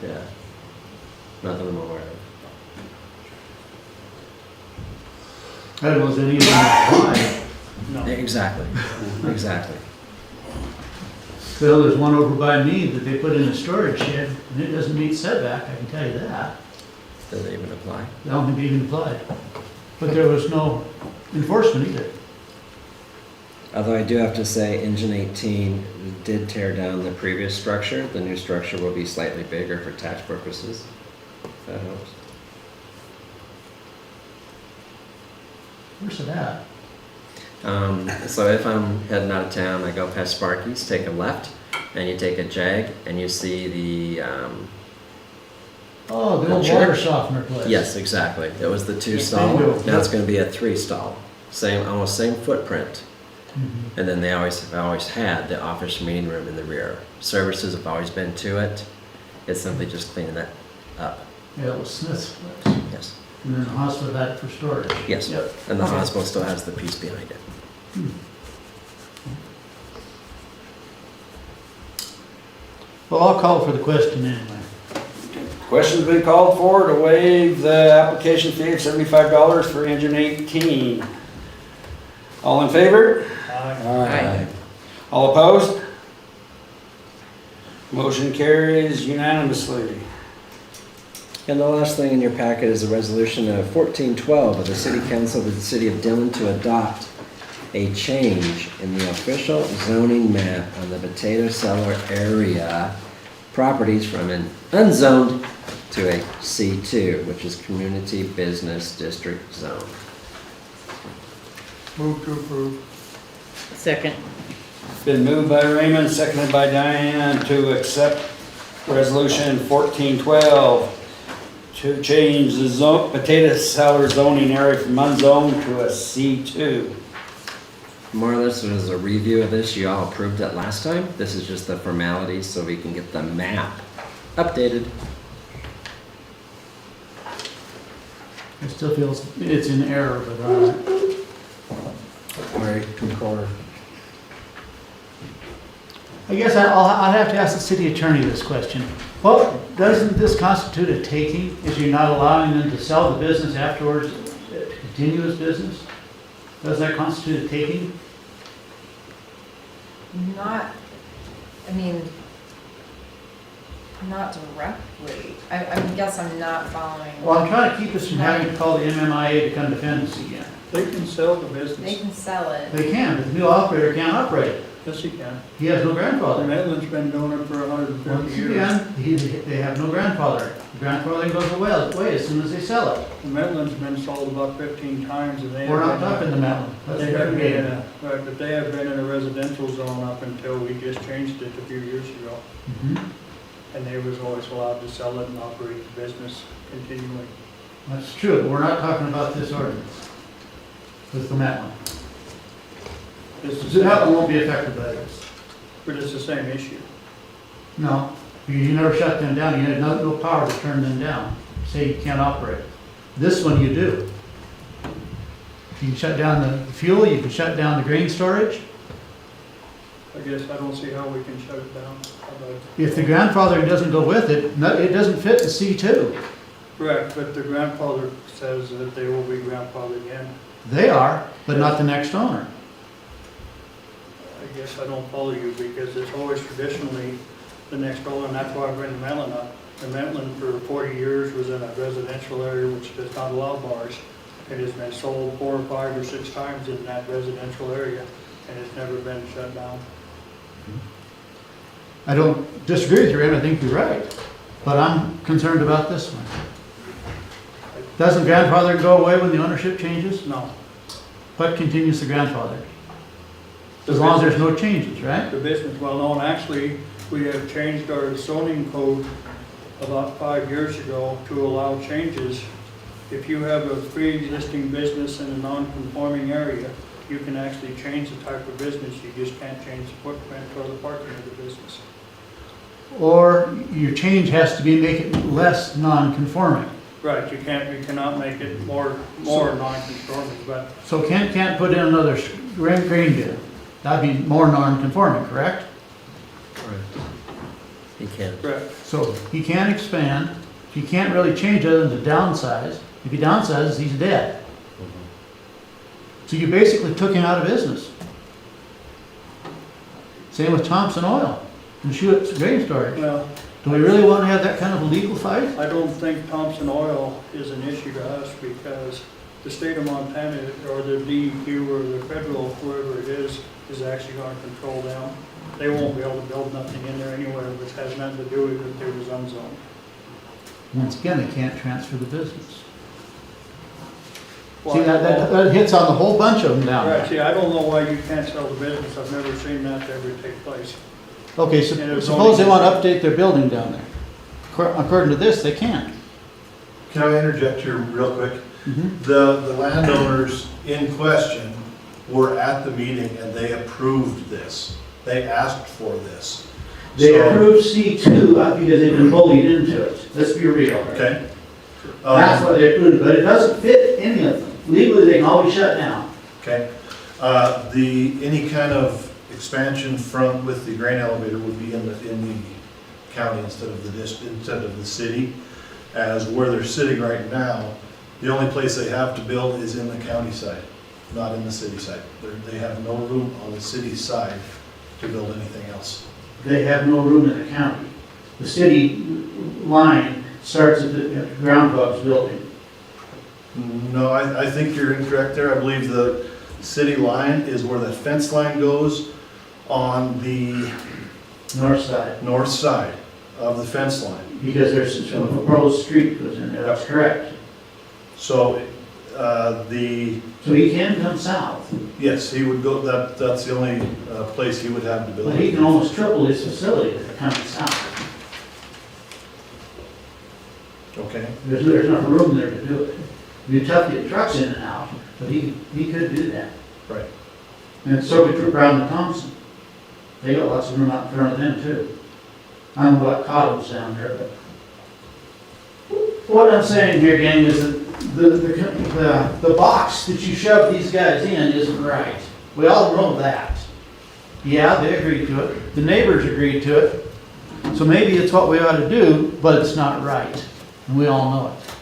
Yeah. Not that I'm aware of. I don't know, is any of them apply? No. Exactly, exactly. Well, there's one over by me that they put in a storage shed, and it doesn't meet setback, I can tell you that. Does it even apply? I don't think it even applied. But there was no enforcement either. Although I do have to say, Engine 18 did tear down the previous structure. The new structure will be slightly bigger for tax purposes. That helps. Where's it at? So if I'm heading out of town, I go past Sparky's, take a left, and you take a jag, and you see the Oh, the old church? water softener place. Yes, exactly. It was the Yeah, 2-stall. bingo. Now it's going to be a 3-stall. Same, almost same footprint. Mhm. And then they always had the office meeting room in the rear. Services have always been to it. It's simply just cleaning that up. Yeah, it was Smith's place. Yes. And then the hospital had it for storage. Yes. Yep. And the Okay. hospital still has the piece behind it. Well, I'll call for the question anyway. Question's been called for to waive the application fee of $75 for Engine 18. All in favor? Aye. All opposed? Motion carries unanimously. And the last thing in your packet is a resolution of 1412 of the City Council of the City of Dillon to adopt a change in the official zoning map on the Potato Cellar area properties from an unzoned to a C2, which is Community Business District Zone. Move to approve. Second. Been moved by Raymond, seconded by Diane to accept resolution 1412 to change the potato cellar zoning area from unzoned to a C2. More or less, there's a review of this. You all approved it last time. This is just the formality so we can get the map updated. It still feels it's in error, but Mary, concur. I guess I'll have to ask the city attorney this question. Well, doesn't this constitute a taking? Is you're not allowing them to sell the business afterwards, to continue as business? Does that constitute a taking? Not, I mean, not directly. I guess I'm not following. Well, I'm trying to keep us from having to call the MMIA to come defend us again. They can sell the They business. can sell it. They can, but the new operator can't operate it. Yes, you can. He has no grandfather. Maitland's been doing it for Once 150 years. again, they have no grandfather. The grandfather goes away as soon as they sell it. The Maitland's been sold about 15 times and they We're not have been- talking the mountain. That's They a have different been in game. right, but they have been in a residential zone up until we just changed it a few years ago. Mhm. And they was always allowed to sell it and operate the business continually. That's true, but we're not talking about this ordinance. With the Matlin. It's the The Matlin same, won't be affected by this. but it's the same issue. No, you never shut them down. You had no power to turn them down. Say you can't operate. This one you do. You can shut down the fuel, you can shut down the grain storage. I guess I don't see how we can shut it down. How about- If the grandfather doesn't go with it, it doesn't fit the C2. Correct, but the grandfather says that they will be grandfathered in. They are, but not the next owner. I guess I don't follow you because it's always traditionally the next owner, and that's why I bring the Maitland up. The Maitland for 40 years was in a residential area which does not allow bars. It has been sold 4 or 5 or 6 times in that residential area, and it's never been shut down. I don't disagree with you, Ray, I think you're right, but I'm concerned about this one. Doesn't grandfather go away when the ownership changes? No. What continues the grandfather? As long as there's no changes, right? The business, well known, actually, we have changed our zoning code about 5 years ago to allow changes. If you have a pre-existing business in a non-conforming area, you can actually change the type of business, you just can't change the footprint or the parking of the business. Or your change has to be make it less non-conforming. Right, you cannot make it more non-conforming, but So Kent can't put in another grain bin. That'd be more non-conforming, correct? He can't. correct. So he can't expand, he can't really change other than to downsize. If he downsizes, he's dead. So you basically took him out of business. Same with Thompson Oil and Schuett's grain storage. Well, Do we really want to have that kind of a legal fight? I don't think Thompson Oil is an issue to us because the state of Montana or the DEQ or the federal, whoever it is actually going to control them. They won't be able to build nothing in there anywhere which has nothing to do with it if it was unzoned. Once again, they can't transfer the business. Well, See, that hits on the whole bunch of them down Right, there. see, I don't know why you can't sell the business. I've never seen that ever take place. Okay, And it so was suppose only- they want to update their building down there. According to this, they can't. Can I interject here real quick? Mhm. The landowners in question were at the meeting and they approved this. They asked for this. They So- approved C2 because they've been bullied into it. Let's be real. Okay. That's what they approved, but it doesn't fit any of them. Legally, they can always shut down. Okay. Any kind of expansion with the grain elevator would be in the county instead of the city. As where they're sitting right now, the only place they have to build is in the county side, not in the city side. They have no room on the city side to build anything else. They have no room in the county. The city line starts at the Groundhog's building. No, I think you're incorrect there. I believe the city line is where that fence line goes on the North side. north side of the fence line. Because there's a proposed street goes in there, that's correct. So, So he can come south, yes, he would go, that's the only place he would have to build. but he can almost triple his facility if it comes south. Okay. There's enough room there to do it. It'd be tough to get trucks in and out, but he could do that. Right. And so could Brown and Thompson. They got lots of room out in front of them too. I don't know about Cottle's down there, but. What I'm saying here, gang, is that the box that you shove these guys in isn't right. We all know that. Yeah, they agreed to it. The neighbors agreed to it. So maybe it's what we ought to do, but it's not right. And we all know it.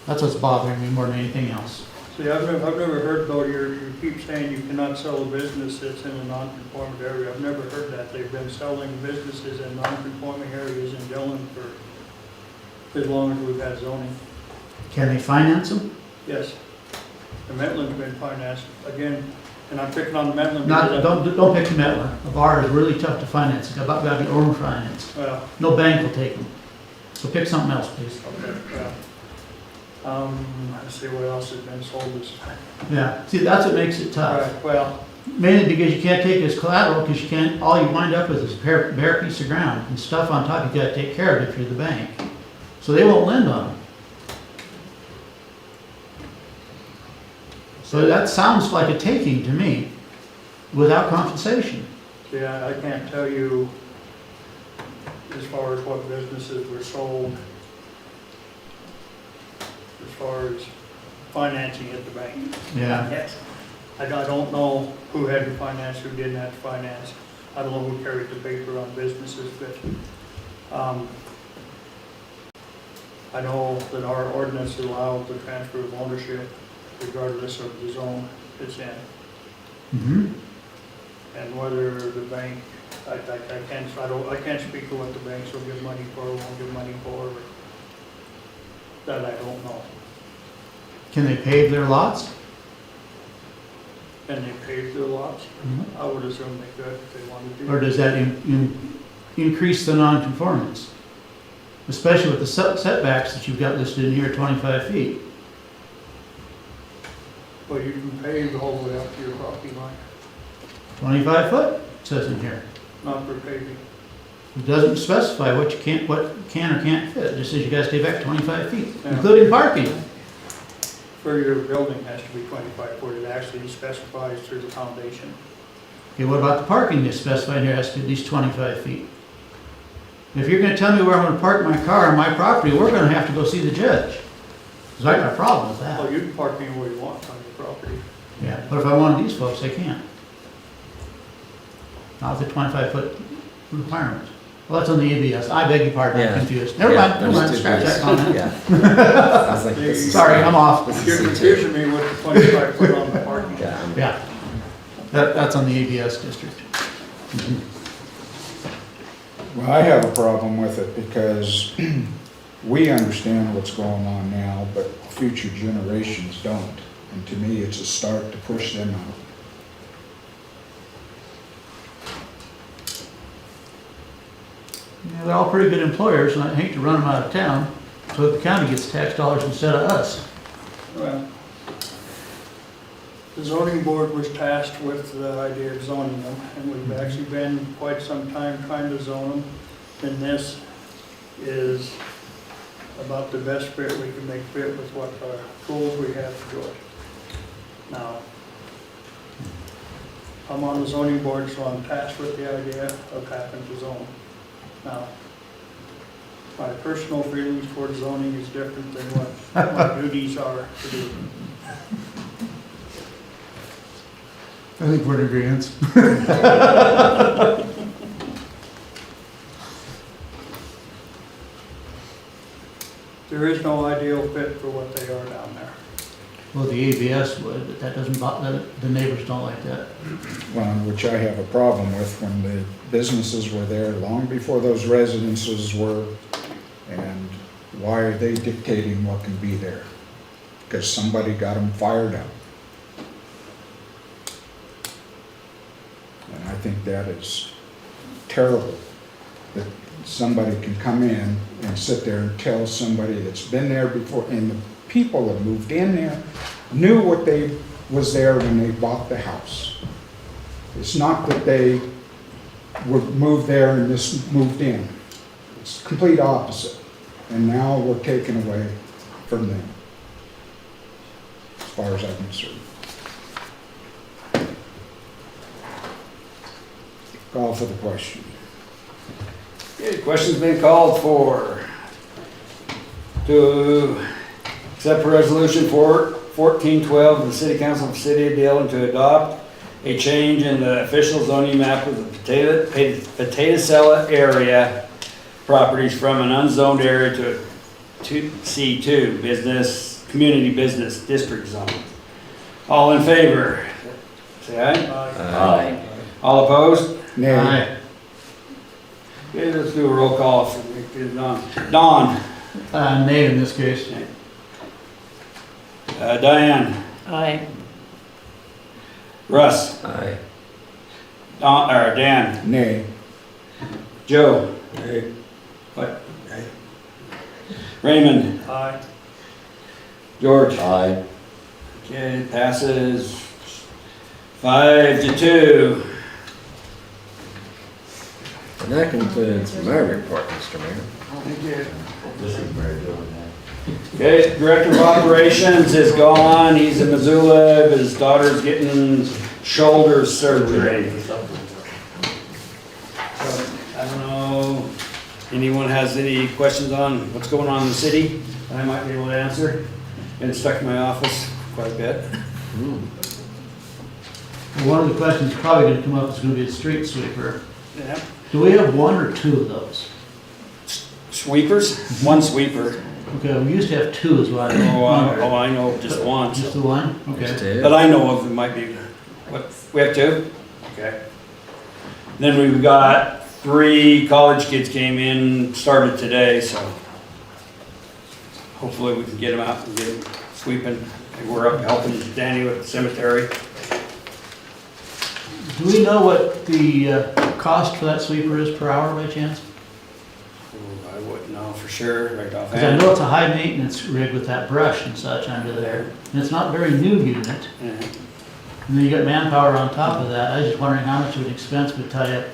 That's what's bothering me more than anything else. See, I've never heard though, you keep saying you cannot sell a business that's in a non-conforming area. I've never heard that. They've been selling businesses in non-conforming areas in Dillon for as long as we've had zoning. Can they finance them? Yes. The Metlin's been financed again, and I'm picking on the Metlin. Not, because don't pick the Metler. A bar is really tough to finance. It's got to be owner finance. Well, No bank will take them. So pick something else, please. okay, well. Let's see what else has been sold this time. Yeah, see, that's what makes it tough. Right, well, Mainly because you can't take it as collateral, because you can't, all you wind up with is a bare piece of ground and stuff on top you gotta take care of if you're the bank. So they won't lend on them. So that sounds like a taking to me, without compensation. yeah, I can't tell you as far as what businesses were sold, as far as financing at the bank. Yeah. Yes. I don't know who had to finance, who didn't have to finance. I don't know who carried the paper on businesses, but I know that our ordinance allows the transfer of ownership regardless of the zone it's in. Mm-hmm. And whether the bank, I can't speak to what the banks will give money for, or won't give money for, that I don't know. Can they pave their lots? And they paved their lots. I would assume they could if they wanted to. Or does that increase the non-conformance? Especially with the setbacks that you've got listed in here, 25 feet. Well, you can pave all the way up to your property line, 25 foot, it says in here. not for paving. It doesn't specify what can or can't fit. It just says you gotta stay back 25 feet, Yeah. including parking. For your building has to be 25 foot. It actually specifies through the foundation. Okay, what about the parking that's specified here has to be at least 25 feet? If you're gonna tell me where I'm gonna park my car on my property, we're gonna have to go see the judge. Cause I got a problem with Well, that. you can park anywhere you want on your property. Yeah, but if I wanted these folks, I can't. Not with the 25 foot requirement. Well, that's on the ABS. I beg your pardon, I'm Yeah. confused. Never Yeah, mind, there's two scratch that views. comment. Yeah. I was like, this is- Sorry, I'm off. This You're is C2. confusing me with the 25 foot on the parking. Yeah, I'm- Yeah, that's on the ABS district. Well, I have a problem with it because we understand what's going on now, but future generations don't. And to me, it's a start to push them out. Yeah, they're all pretty good employers, and I hate to run them out of town, so the county gets tax dollars instead of us. Well, the zoning board was tasked with the idea of zoning them, and we've actually been quite some time trying to zone them. And this is about the best fit we can make fit with what tools we have to do it. Now, I'm on the zoning board, so I'm tasked with the idea of having to zone. Now, my personal feelings towards zoning is different than what my duties are to do. I think we're in agreement. There is no ideal fit for what they are down there. Well, the ABS would, but that doesn't, the neighbors don't like that. Well, which I have a problem with when the businesses were there long before those residences were. And why are they dictating what can be there? Because somebody got them fired up. And I think that is terrible, that somebody can come in and sit there and tell somebody that's been there before, and the people that moved in there knew what they was there when they bought the house. It's not that they would move there and just moved in. It's complete opposite. And now we're taken away from them, as far as I'm concerned. Call for the question. Okay, question's been called for to accept resolution 1412 of the City Council of the City of Dillon to adopt a change in the official zoning map of the Potatocella area properties from an unzoned area to C2 business, community business district zone. All in favor? Say aye. Aye. All opposed? Nay. Aye. Okay, let's do a roll call for Don. Don. Nay in this case. Diane. Aye. Russ. Aye. Dan. Nay. Joe. Nay. What? Raymond. Aye. George. Aye. Okay, passes 5-2. And that concludes my report, Mr. Mayor. Thank you. This is very good. Okay, Director of Operations is gone. He's in Missoula. His daughter's getting shoulder surgery. I don't know, anyone has any questions on what's going on in the city that I might be able to answer? Been stuck in my office quite a bit. One of the questions probably gonna come up is gonna be the street sweeper. Yeah. Do we have one or two of those? Sweepers? One sweeper. Okay, we used to have two is what I wondered. I know just one. Just the one? Okay. That I know of, it might be, what, we have two? Okay. Then we've got 3 college kids came in, started today, so hopefully we can get them out and get them sweeping. We're up helping Danny with the cemetery. Do we know what the cost for that sweeper is per hour by chance? I wouldn't know for sure right off. Because I know it's a high maintenance rig with that brush and such under there. And it's not a very new unit. And then you got manpower on top of that. I was just wondering how much of an expense would tie up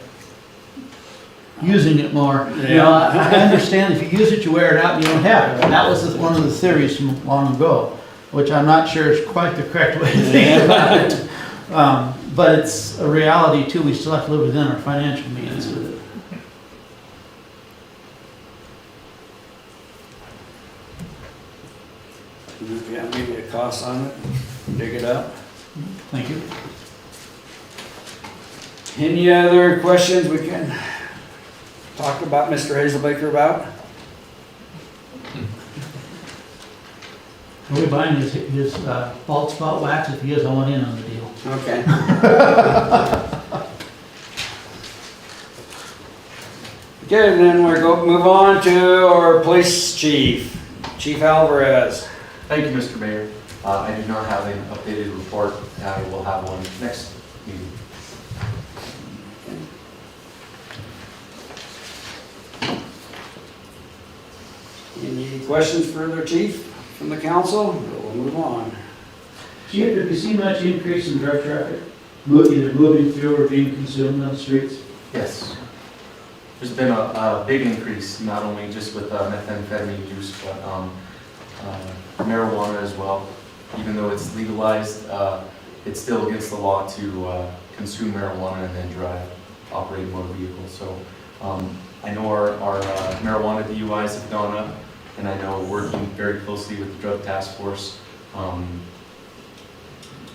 using it more. You know, I understand if you use it, you wear it out and you don't have it. And that was one of the theories from long ago, which I'm not sure is quite the correct way to think about it. But it's a reality too. We still have to live within our financial means with it. Yeah, maybe a cost on it, dig it up. Thank you. Any other questions we can talk about Mr. Hazelbaker about? Are we buying his bald spot wax? If he is, I want in on the deal. Okay. Okay, then move on to our police chief, Chief Alvarez. Thank you, Mr. Mayor. I do not have an updated report. I will have one next meeting. Any questions further, chief, from the council? We'll move on. Chief, have you seen much increase in drug traffic? Either moving through or being consumed on the streets? Yes. There's been a big increase, not only just with methamphetamine use, but marijuana as well. Even though it's legalized, it's still against the law to consume marijuana and then operate a motor vehicle. So I know our marijuana DUIs have gone up, and I know working very closely with the Drug Task Force,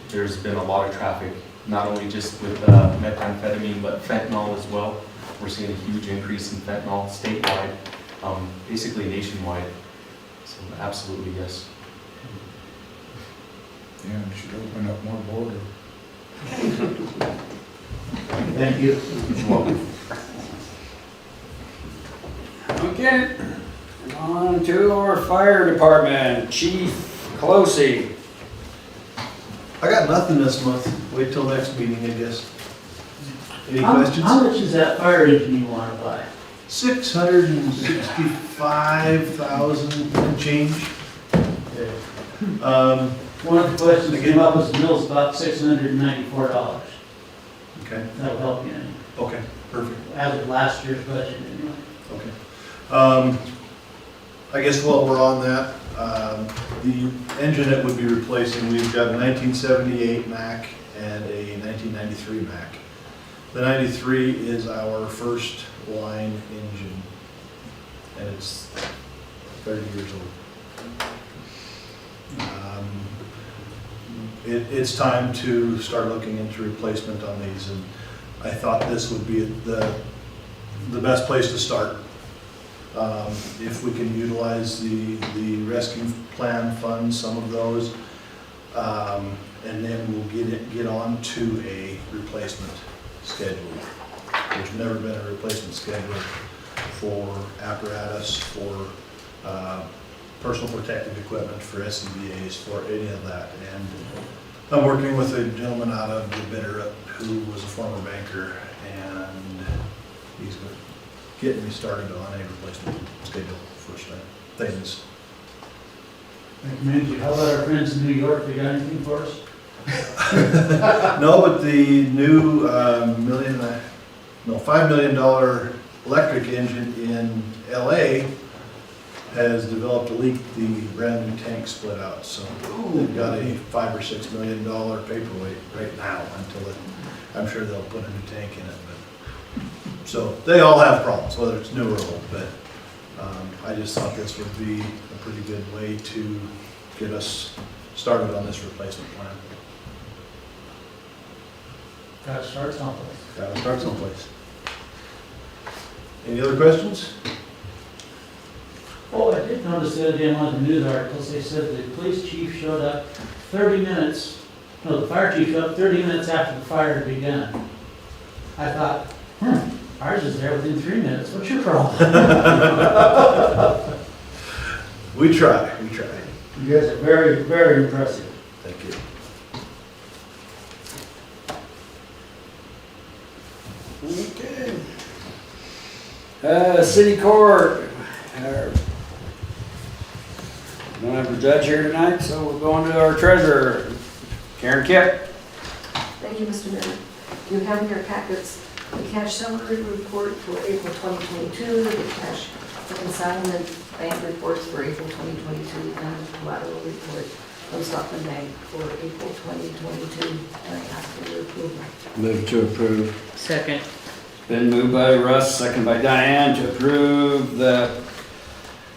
there's been a lot of traffic, not only just with methamphetamine, but fentanyl as well. We're seeing a huge increase in fentanyl statewide, basically nationwide. So absolutely, yes. Yeah, we should open up more border. Thank you. Okay, on to our fire department, Chief Closey. I got nothing this month. Wait till next meeting, I guess. Any How questions? much is that fire engine you want to buy? 665,000 and change. One of the questions that came up was the mill's about $694. Okay. That'll help you any. Okay, perfect. As of last year's budget anyway. Okay. I guess while we're on that, the engine that would be replacing, we've got a 1978 Mack and a 1993 Mack. The 93 is our first line engine, and it's 30 years old. It's time to start looking into replacement on these, and I thought this would be the best place to start. If we can utilize the rescue plan funds, some of those, and then we'll get on to a replacement schedule. There's never been a replacement schedule for apparatus, for personal protective equipment, for SCBA's, for any of that. And I'm working with a gentleman out of the Bitterroot who was a former banker, and he's getting me started on a replacement schedule for things. I commend you. How about our friends in New York? They got anything for us? No, but the new $5 million electric engine in LA has developed a leak. The brand new tank split out, so they've got a $5 or $6 million paperweight right now until I'm sure they'll put a new tank in it. But so they all have problems, whether it's new or old. But I just thought this would be a pretty good way to get us started on this replacement plan. Gotta start someplace. Gotta start someplace. Any other questions? Oh, I did notice the other day in one of the news articles, they said the police chief showed up the fire chief showed up 30 minutes after the fire had begun. I thought, ours is there within 3 minutes. What's your problem? We try. You guys are very, very impressive. Thank you. Okay. City Court. We don't have a judge here tonight, so we'll go on to our treasurer, Karen Kipp. Thank you, Mr. Mayor. You have in your packets the cash summary report for April 2022, the cash reconciliation bank reports for April 2022, and the collateral report from Stockman Bank for April 2022. And I ask for your approval. Move to approve. Second. Been moved by Russ, second by Diane, to approve the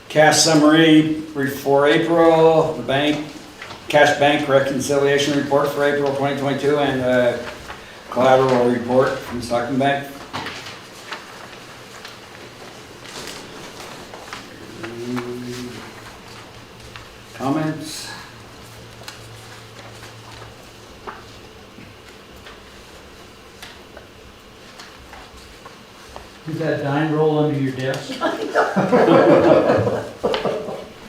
cash summary for April, the cash bank reconciliation report for April 2022, and collateral report from Stockton Bank. Comments? Is that dime roll under your desk?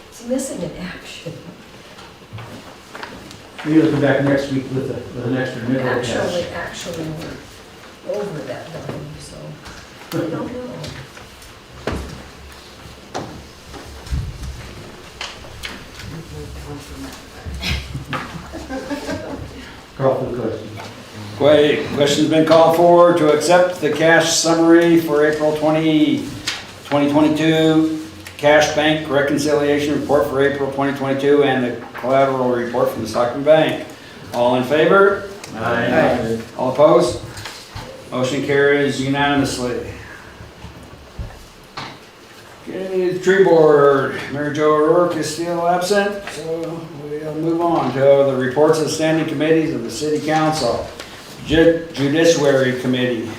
It's missing in action. Maybe you'll come back next week with an extra nickel cash. Actually, we're over that dime, so I don't know. Call for the question. Question's been called for to accept the cash summary for April 2022, cash bank reconciliation report for April 2022, and the collateral report from the Stockton Bank. All in favor? Aye. All opposed? Motion carries unanimously. Okay, the tree board, Mary Jo O'Rourke is still absent, so we'll move on to the reports of standing committees of the City Council. Judiciary Committee,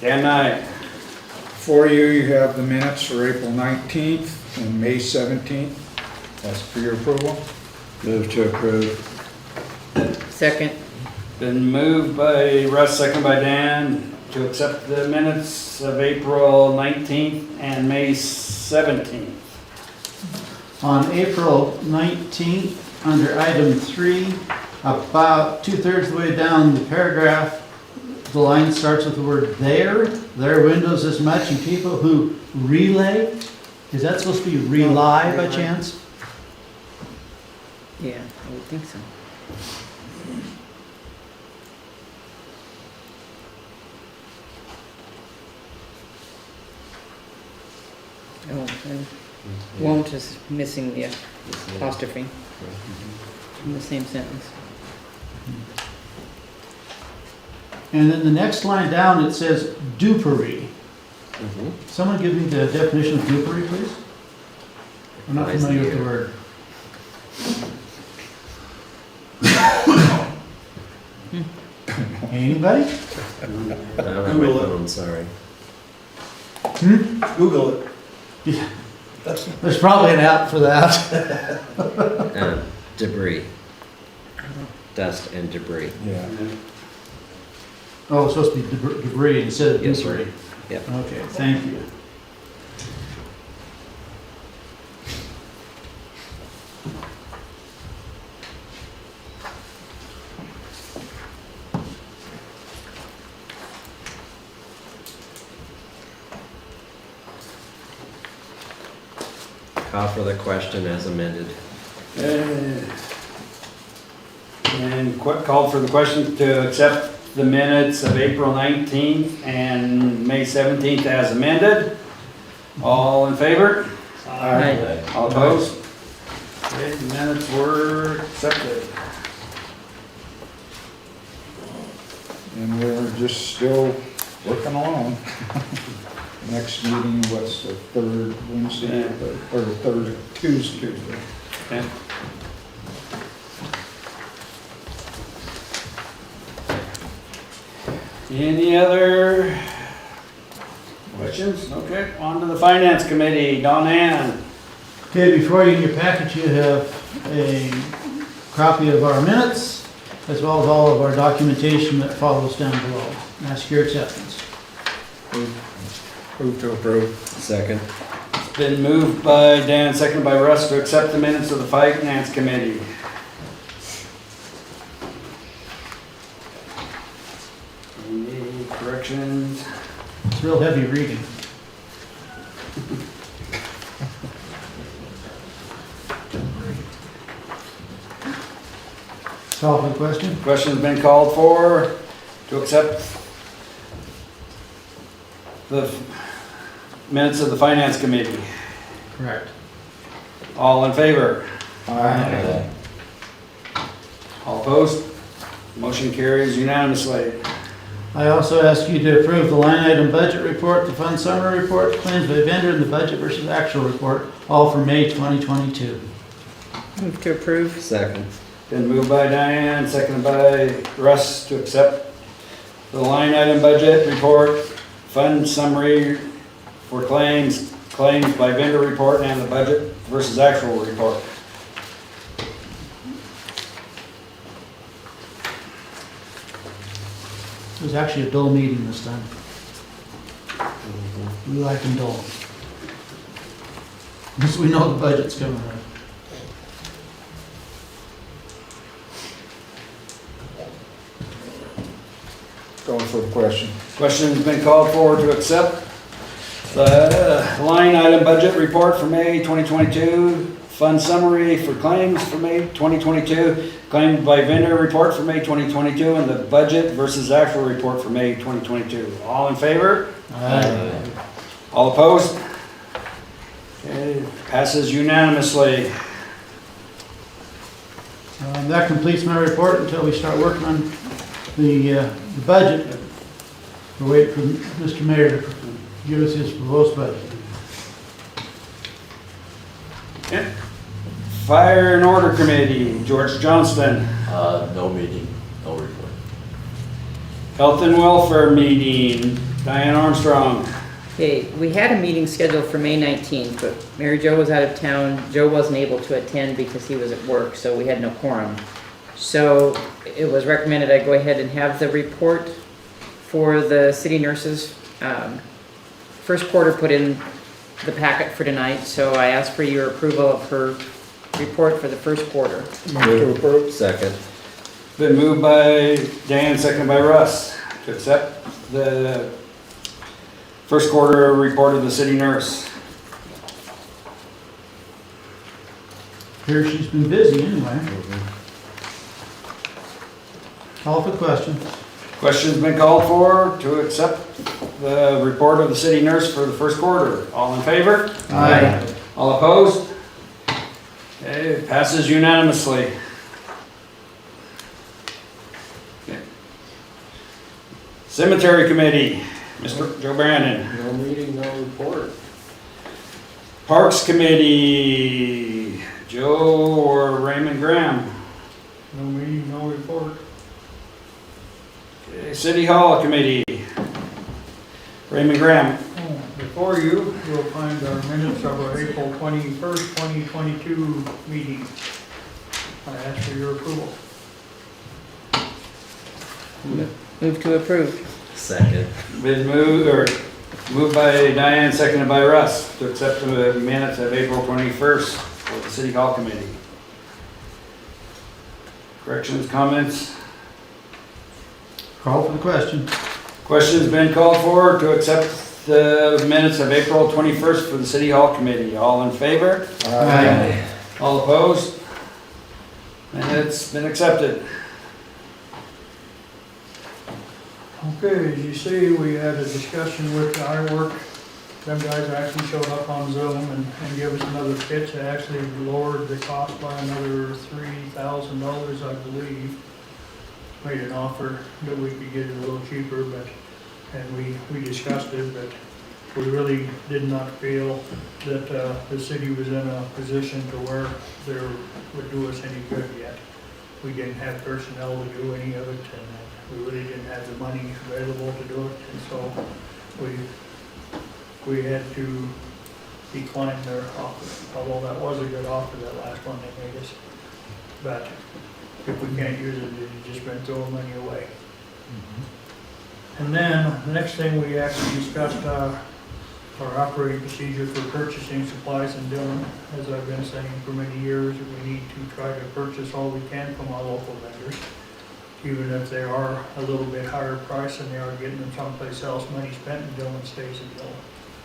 Dan Knight. For you, you have the minutes for April 19th and May 17th. That's for your approval. Move to approve. Second. Been moved by Russ, second by Dan, to accept the minutes of April 19th and May 17th. On April 19th, under item 3, about 2/3 of the way down the paragraph, the line starts with the word "their windows as much," and people who relay, is that supposed to be rely by chance? Yeah, I would think so. Oh, and won't is missing the apostrophe in the same sentence. And then the next line down, it says dupery. Someone give me the definition of dupery, please? I'm not familiar with the word. Anybody? Google it. Sorry. Google it. Yeah. There's probably an app for that. Debris. Dust and debris. Yeah. Oh, it's supposed to be debris instead of Yes, dupery. sir. Yep. Okay, thank you. Call for the question as amended. And called for the question to accept the minutes of April 19th and May 17th as amended. All in favor? Aye. All opposed? Okay, the minutes were accepted. And we're just still working along. Next meeting, what's the third Wednesday, or the third Tuesday? Okay. Any other questions? Okay, on to the Finance Committee, Don Ann. Okay, before you in your package, you have a copy of our minutes, as well as all of our documentation that follows down below. Ask your acceptance. Move to approve. Second. Been moved by Dan, seconded by Russ to accept the minutes of the Finance Committee. Any corrections? It's real heavy reading. Call for the question? Question's been called for to accept the minutes of the Finance Committee. Correct. All in favor? Aye. All opposed? Motion carries unanimously. I also ask you to approve the line item budget report, the fund summary report, claims by vendor, and the budget versus actual report, all for May 2022. Move to approve. Second. Been moved by Diane, seconded by Russ to accept the line item budget report, fund summary for claims by vendor report, and the budget versus actual report. It was actually a dull meeting this time. We like them dull. Because we know the budget's coming up. Going for the question. Question's been called for to accept the line item budget report for May 2022, fund summary for claims for May 2022, claim by vendor report for May 2022, and the budget versus actual report for May 2022. All in favor? Aye. All opposed? Okay, passes unanimously. That completes my report until we start working on the budget. We're waiting for Mr. Mayor to give us his proposed budget. Okay. Fire and Order Committee, George Johnston. No meeting, no report. Health and Welfare Meeting, Diane Armstrong. Okay, we had a meeting scheduled for May 19th, but Mary Jo was out of town. Joe wasn't able to attend because he was at work, so we had no quorum. So it was recommended I go ahead and have the report for the city nurses. First quarter put in the packet for tonight, so I ask for your approval of her report for the first quarter. Move to approve. Second. Been moved by Dan, seconded by Russ to accept the first quarter report of the city nurse. Here she's been busy anyway. Call for the question. Question's been called for to accept the report of the city nurse for the first quarter. All in favor? Aye. All opposed? Okay, passes unanimously. Okay. Cemetery Committee, Mr. Joe Brandon. No meeting, no report. Parks Committee, Joe or Raymond Graham. No meeting, no report. Okay, City Hall Committee, Raymond Graham. Before you, you'll find our minutes of our April 21st, 2022 meeting. I ask for your approval. Move to approve. Second. Been moved by Diane, seconded by Russ to accept the minutes of April 21st for the City Hall Committee. Corrections, comments? Call for the question. Question's been called for to accept the minutes of April 21st for the City Hall Committee. All in favor? Aye. All opposed? And it's been accepted. Okay, as you see, we had a discussion with iWork. Them guys actually showed up on Zoom and gave us another pitch. They actually lowered the cost by another $3,000, I believe. Made an offer that we could get it a little cheaper, and we discussed it, but we really did not feel that the city was in a position to where there would do us any good yet. We didn't have personnel to do any of it, and we really didn't have the money available to do it, and so we had to decline their offer, although that was a good offer, that last one they made us. But if we can't use it, it's just been throwing money away. And then, the next thing we actually discussed, our operating procedure for purchasing supplies in Dillon. As I've been saying for many years, we need to try to purchase all we can from our local vendors, even if they are a little bit higher price and they are getting them someplace else. Money spent in Dillon stays in Dillon.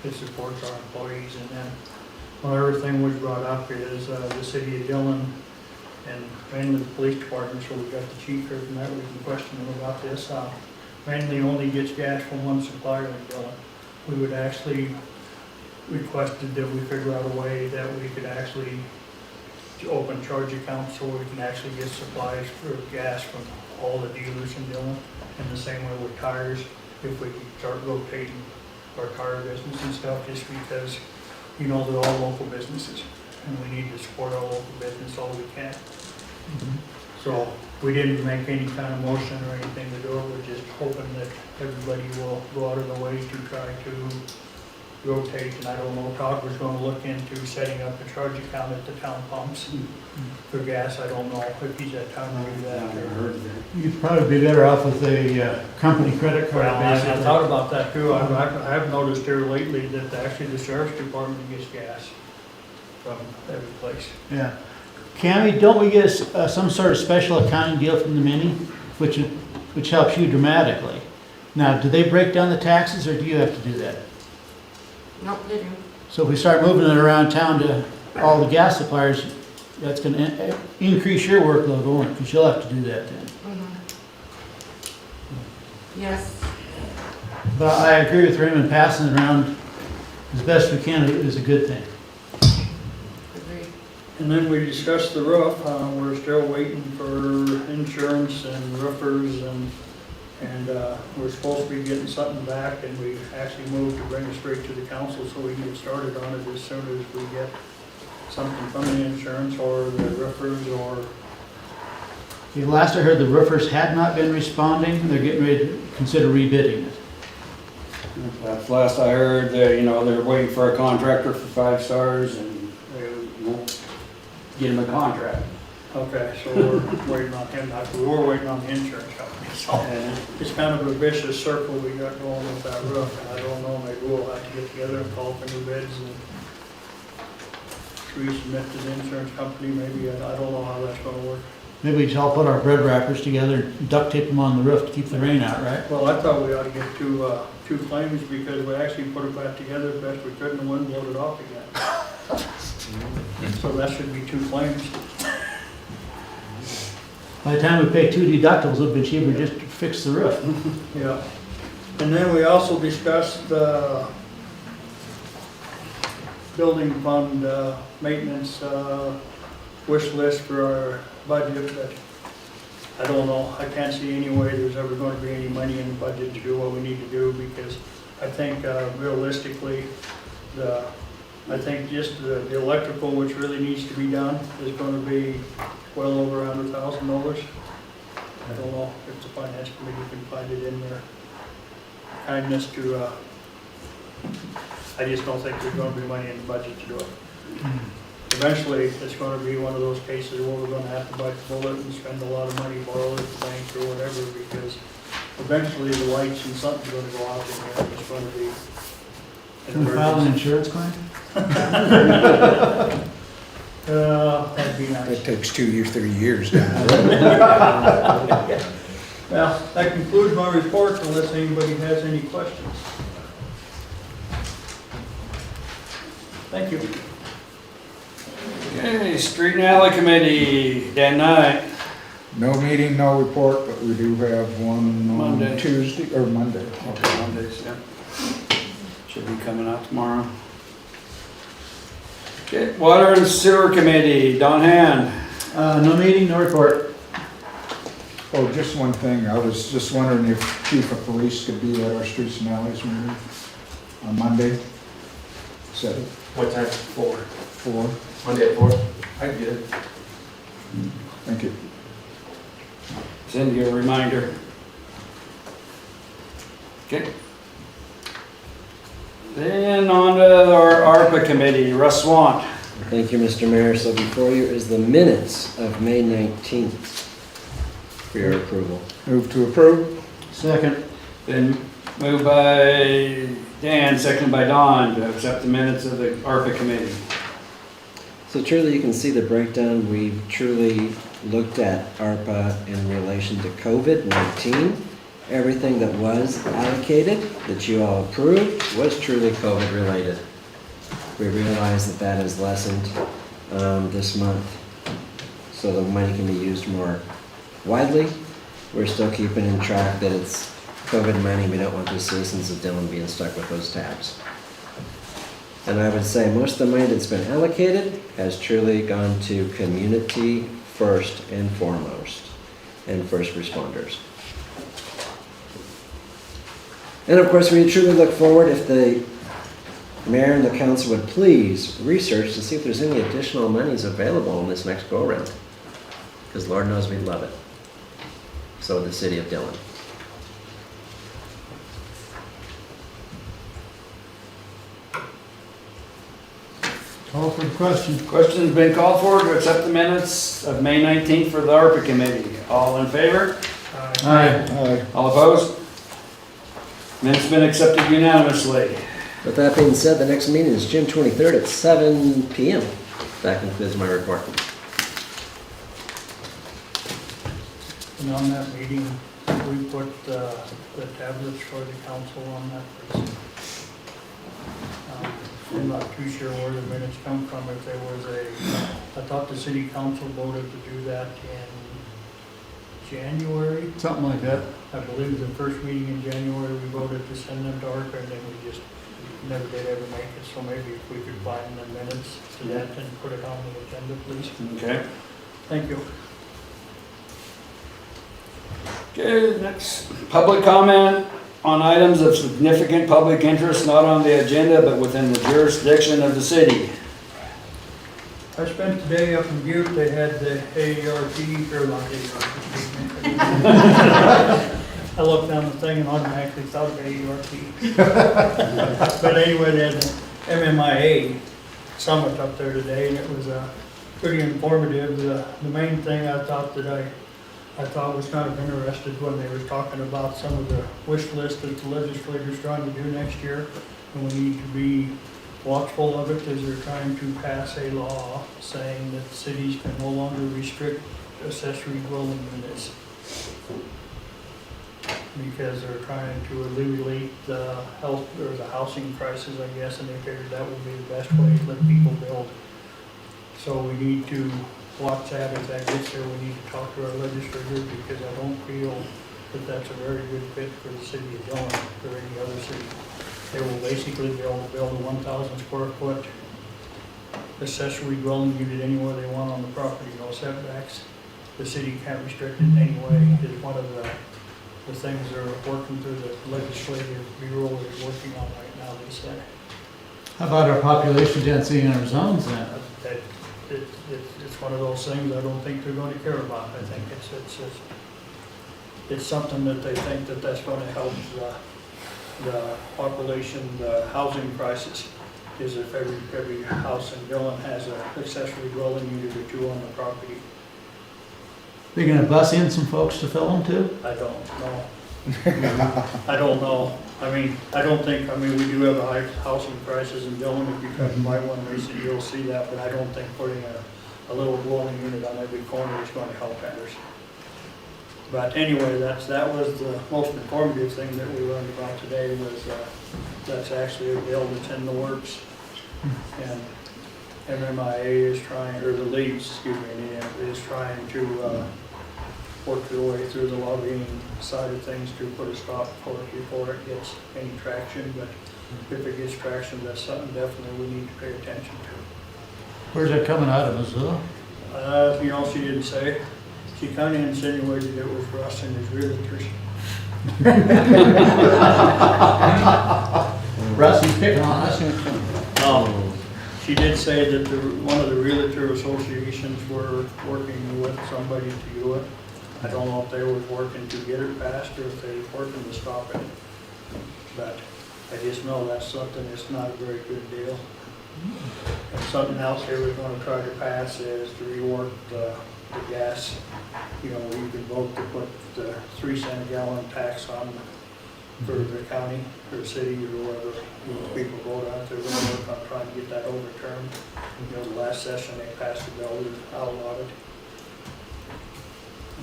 It supports our employees. And then one other thing was brought up is the city of Dillon and mainly the police department, so we got the chief here tonight, we can question him about this. Mainly only gets gas from one supplier in Dillon. We would actually requested that we figure out a way that we could actually open charge accounts so we can actually get supplies for gas from all the dealers in Dillon. And the same way with tires, if we could start rotating our tire business and stuff, just because, you know, they're all local businesses and we need to support our local business all we can. So we didn't make any kind of motion or anything to do it. We're just hoping that everybody will go out of the way to try to rotate. And I don't know, Todd was going to look into setting up a charge account at the town pumps for gas. I don't know if he's had time to do that. You'd probably be better off with a company credit card. Well, I basically. thought about that too. I've noticed here lately that actually the sheriff's department gets gas from every place. Yeah. Cammy, don't we get some sort of special accounting deal from the mini, which helps you dramatically? Now, do they break down the taxes, or do you have to do that? Nope, they do. So if we start moving it around town to all the gas suppliers, that's gonna increase your workload, won't it? Because you'll have to do that then. Yes. But I agree with Raymond, passing it around as best we can is a good thing. Agreed. And then we discussed the roof. We're still waiting for insurance and roofers and we're supposed to be getting something back, and we actually moved to bring it straight to the council so we can get started on it as soon as we get something from the insurance or the roofers or. The last I heard, the roofers had not been responding. They're getting ready to consider rebidding it. That's last I heard, you know, they're waiting for a contractor for 5 stars and they won't get him a contract. Okay, so we're waiting on him. We were waiting on the insurance company. So it's kind of a vicious circle we got going with that roof, and I don't know, maybe we'll have to get together and call for new bids and resubmit to the insurance company, maybe. I don't know how that's gonna work. Maybe we just all put our bread wrappers together and duct tape them on the roof to keep the rain out, right? Well, I thought we ought to get two claims because we actually put it back together the best we could and the wind blowed it off again. So that should be 2 claims. By the time we pay 2 deductibles, it'll be cheaper just to fix the roof. Yeah. And then we also discussed the building fund maintenance wish list for our budget, but I don't know. I can't see any way there's ever going to be any money in the budget to do what we need to do, because I think realistically, I think just the electrical, which really needs to be done, is going to be well over $100,000. I don't know if the finance committee can find it in their kindness to, I just don't think there's going to be money in the budget to do it. Eventually, it's going to be one of those cases where we're going to have to bite the bullet and spend a lot of money, borrow it at the bank or whatever, because eventually the lights and something's going to go out in there, and it's going to be. Can we file an insurance claim? That'd be nice. That takes 2 or 3 years down the road. Well, that concludes my report unless anybody has any questions. Thank you. Okay, Street and Alley Committee, Dan Knight. No meeting, no report, but we do have one on Monday. Tuesday, or Monday. Okay, Mondays, yeah. Should be coming out tomorrow. Okay, Water and Sewer Committee, Don Hand. No meeting, no report. Oh, just one thing, I was just wondering if Chief of Police could be at our Streets and Alleys meeting on Monday. Set it What time? 4. 4. Monday at 4? I can get it. Thank you. Send you a reminder. Okay. Then on to our ARPA Committee, Russ Swant. Thank you, Mr. Mayor. So before you is the minutes of May 19th for your approval. Move to approve. Second. Then Moved by Dan, seconded by Don to accept the minutes of the ARPA committee. So truly, you can see the breakdown. We've truly looked at ARPA in relation to COVID-19. Everything that was allocated, that you all approved, was truly COVID-related. We realize that that is lessened this month, so the money can be used more widely. We're still keeping in track that it's COVID money. We don't want the citizens of Dillon being stuck with those tabs. And I would say most of the money that's been allocated has truly gone to community first and foremost, and first responders. And of course, we truly look forward if the mayor and the council would please research to see if there's any additional monies available in this next go-around. Because Lord knows we love it. So would the city of Dillon. Call for the question. Question's been called for to accept the minutes of May 19th for the ARPA committee. All in favor? Aye. All opposed? Minutes been accepted unanimously. With that being said, the next meeting is June 23rd at 7 p.m. That concludes my report. And on that meeting, we put the tablets for the council on that. I'm not too sure where the minutes come from. If there was I thought the city council voted to do that in January. Something like that. I believe the first meeting in January, we voted to send them to ARPA, and then we just never did ever make it. So maybe if we could find the minutes to that and put it on the agenda, please. Okay. Thank you. Okay, next, public comment on items of significant public interest not on the agenda but within the jurisdiction of the city. I spent the day up in Butte. They had the AARP, or not AARP. I looked down the thing and automatically thought of AARP. But anyway, they had the MMIA summit up there today, and it was pretty informative. The main thing I thought was kind of interesting when they were talking about some of the wish list that the legislators trying to do next year, and we need to be watchful of it as they're trying to pass a law saying that cities can no longer restrict accessory dwelling units because they're trying to alleviate the health or the housing crisis, I guess, and they figured that would be the best way to let people build. So we need to watch that as that gets there. We need to talk to our legislators because I don't feel that that's a very good fit for the city of Dillon or any other city. They will basically be able to build a 1,000 square foot accessory dwelling unit anywhere they want on the property, no setbacks. The city can't restrict it in any way. It's one of the things they're working through, the legislative bureau is working on right now, they say. How about our population density in our zones then? It's one of those things I don't think they're going to care about. I think it's something that they think that that's going to help the population, the housing crisis, is if every house in Dillon has an accessory dwelling unit or two on the property. They're gonna bus in some folks to fill them too? I don't know. I don't know. I mean, we do have a high housing crisis in Dillon. If you come by one recently, you'll see that, but I don't think putting a little dwelling unit on every corner is going to help matters. But anyway, that was the most informative thing that we learned about today was that's actually a bill that's in the works. And MMIA is trying, or the leagues, is trying to work their way through the lobbying side of things to put a stop for it before it gets any traction. But if it gets traction, that's something definitely we need to pay attention to. Where's that coming out of, Missoula? She didn't say. She kind of insinuated it was Russ and his realtors. Russ, he's picking on us. She did say that one of the realtor associations were working with somebody to do it. I don't know if they were working to get it passed or if they were working to stop it. But I just know that's something that's not a very good deal. And something else they were going to try to pass is to rework the gas. You can vote to put the 3 cent a gallon tax on for the county, or the city, or whoever, people vote on it. They're gonna work on trying to get that overturned. You know, the last session, they passed a bill that outlawed it.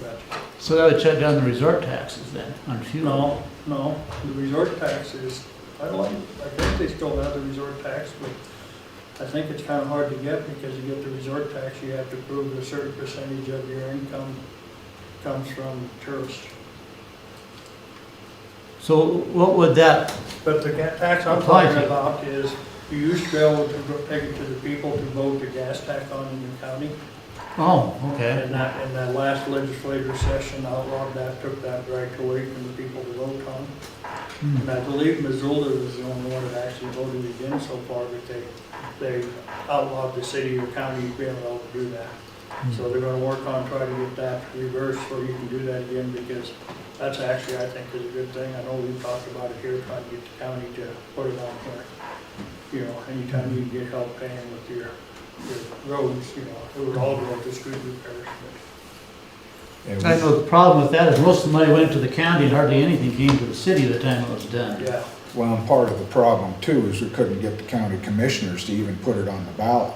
But So that would shut down the resort taxes then, on fuel? no, the resort tax is, I think they still have the resort tax, but I think it's kind of hard to get, because to get the resort tax, you have to prove that a certain percentage of your income comes from tourists. So what would that, But the tax I'm Apply talking to. about is, you used to be able to take it to the people to vote the gas tax on in your county. oh, okay. And that last legislative session outlawed that, took that right away from the people to vote on. And I believe Missoula was the only one that actually voted again so far, but they outlawed the city or county being able to do that. So they're gonna work on trying to get that reversed so you can do that again, because that's actually, I think, is a good thing. I know we've talked about it here, trying to get the county to put it on here. You know, anytime you can get help paying with your roads, you know, it would all go to street repairs. I know the problem with that is most of the money went to the county and hardly anything came to the city by the time it was done. Yeah. Well, and part of the problem too is we couldn't get the county commissioners to even put it on the ballot.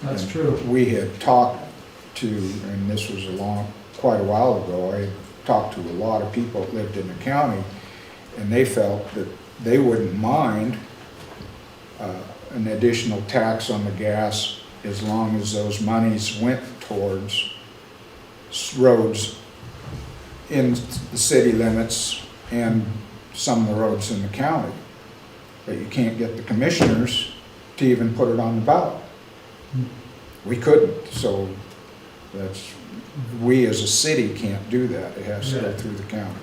That's And true. We had talked to, and this was quite a while ago, I had talked to a lot of people that lived in the county, and they felt that they wouldn't mind an additional tax on the gas as long as those monies went towards roads in the city limits and some of the roads in the county. But you can't get the commissioners to even put it on the ballot. We couldn't, so we as a city can't do that. It has to go through the county.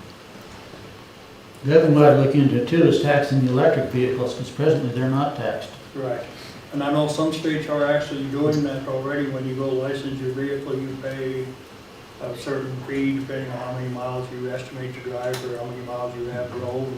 The other thing we ought to look into too is taxing the electric vehicles, because presently they're not taxed. Right. And I know some states are actually doing that already. When you go license your vehicle, you pay a certain fee depending on how many miles you estimate to drive or how many miles you have to roll.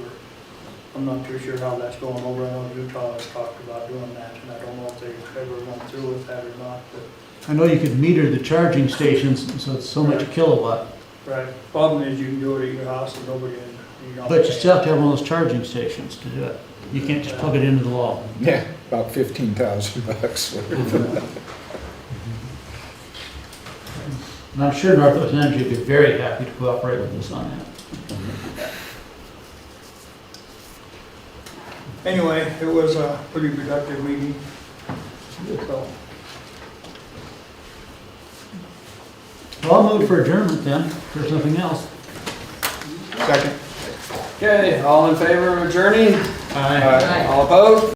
I'm not too sure how that's going over. I know Utah has talked about doing that, and I don't know if they've ever went through with that or not. But I know you could meter the charging stations, so it's so much a kilowatt. right. Problem is, you can do it at your house and nobody, you don't But you pay. still have to have one of those charging stations to do it. You can't just plug it into the wall. Yeah, about $15,000. And I'm sure Northwest Energy would be very happy to cooperate with us on that. Anyway, it was a pretty productive meeting. So, Well, I'll move for adjournment then, if there's nothing else. Second. Okay, all in favor of adjourning? Aye. All opposed?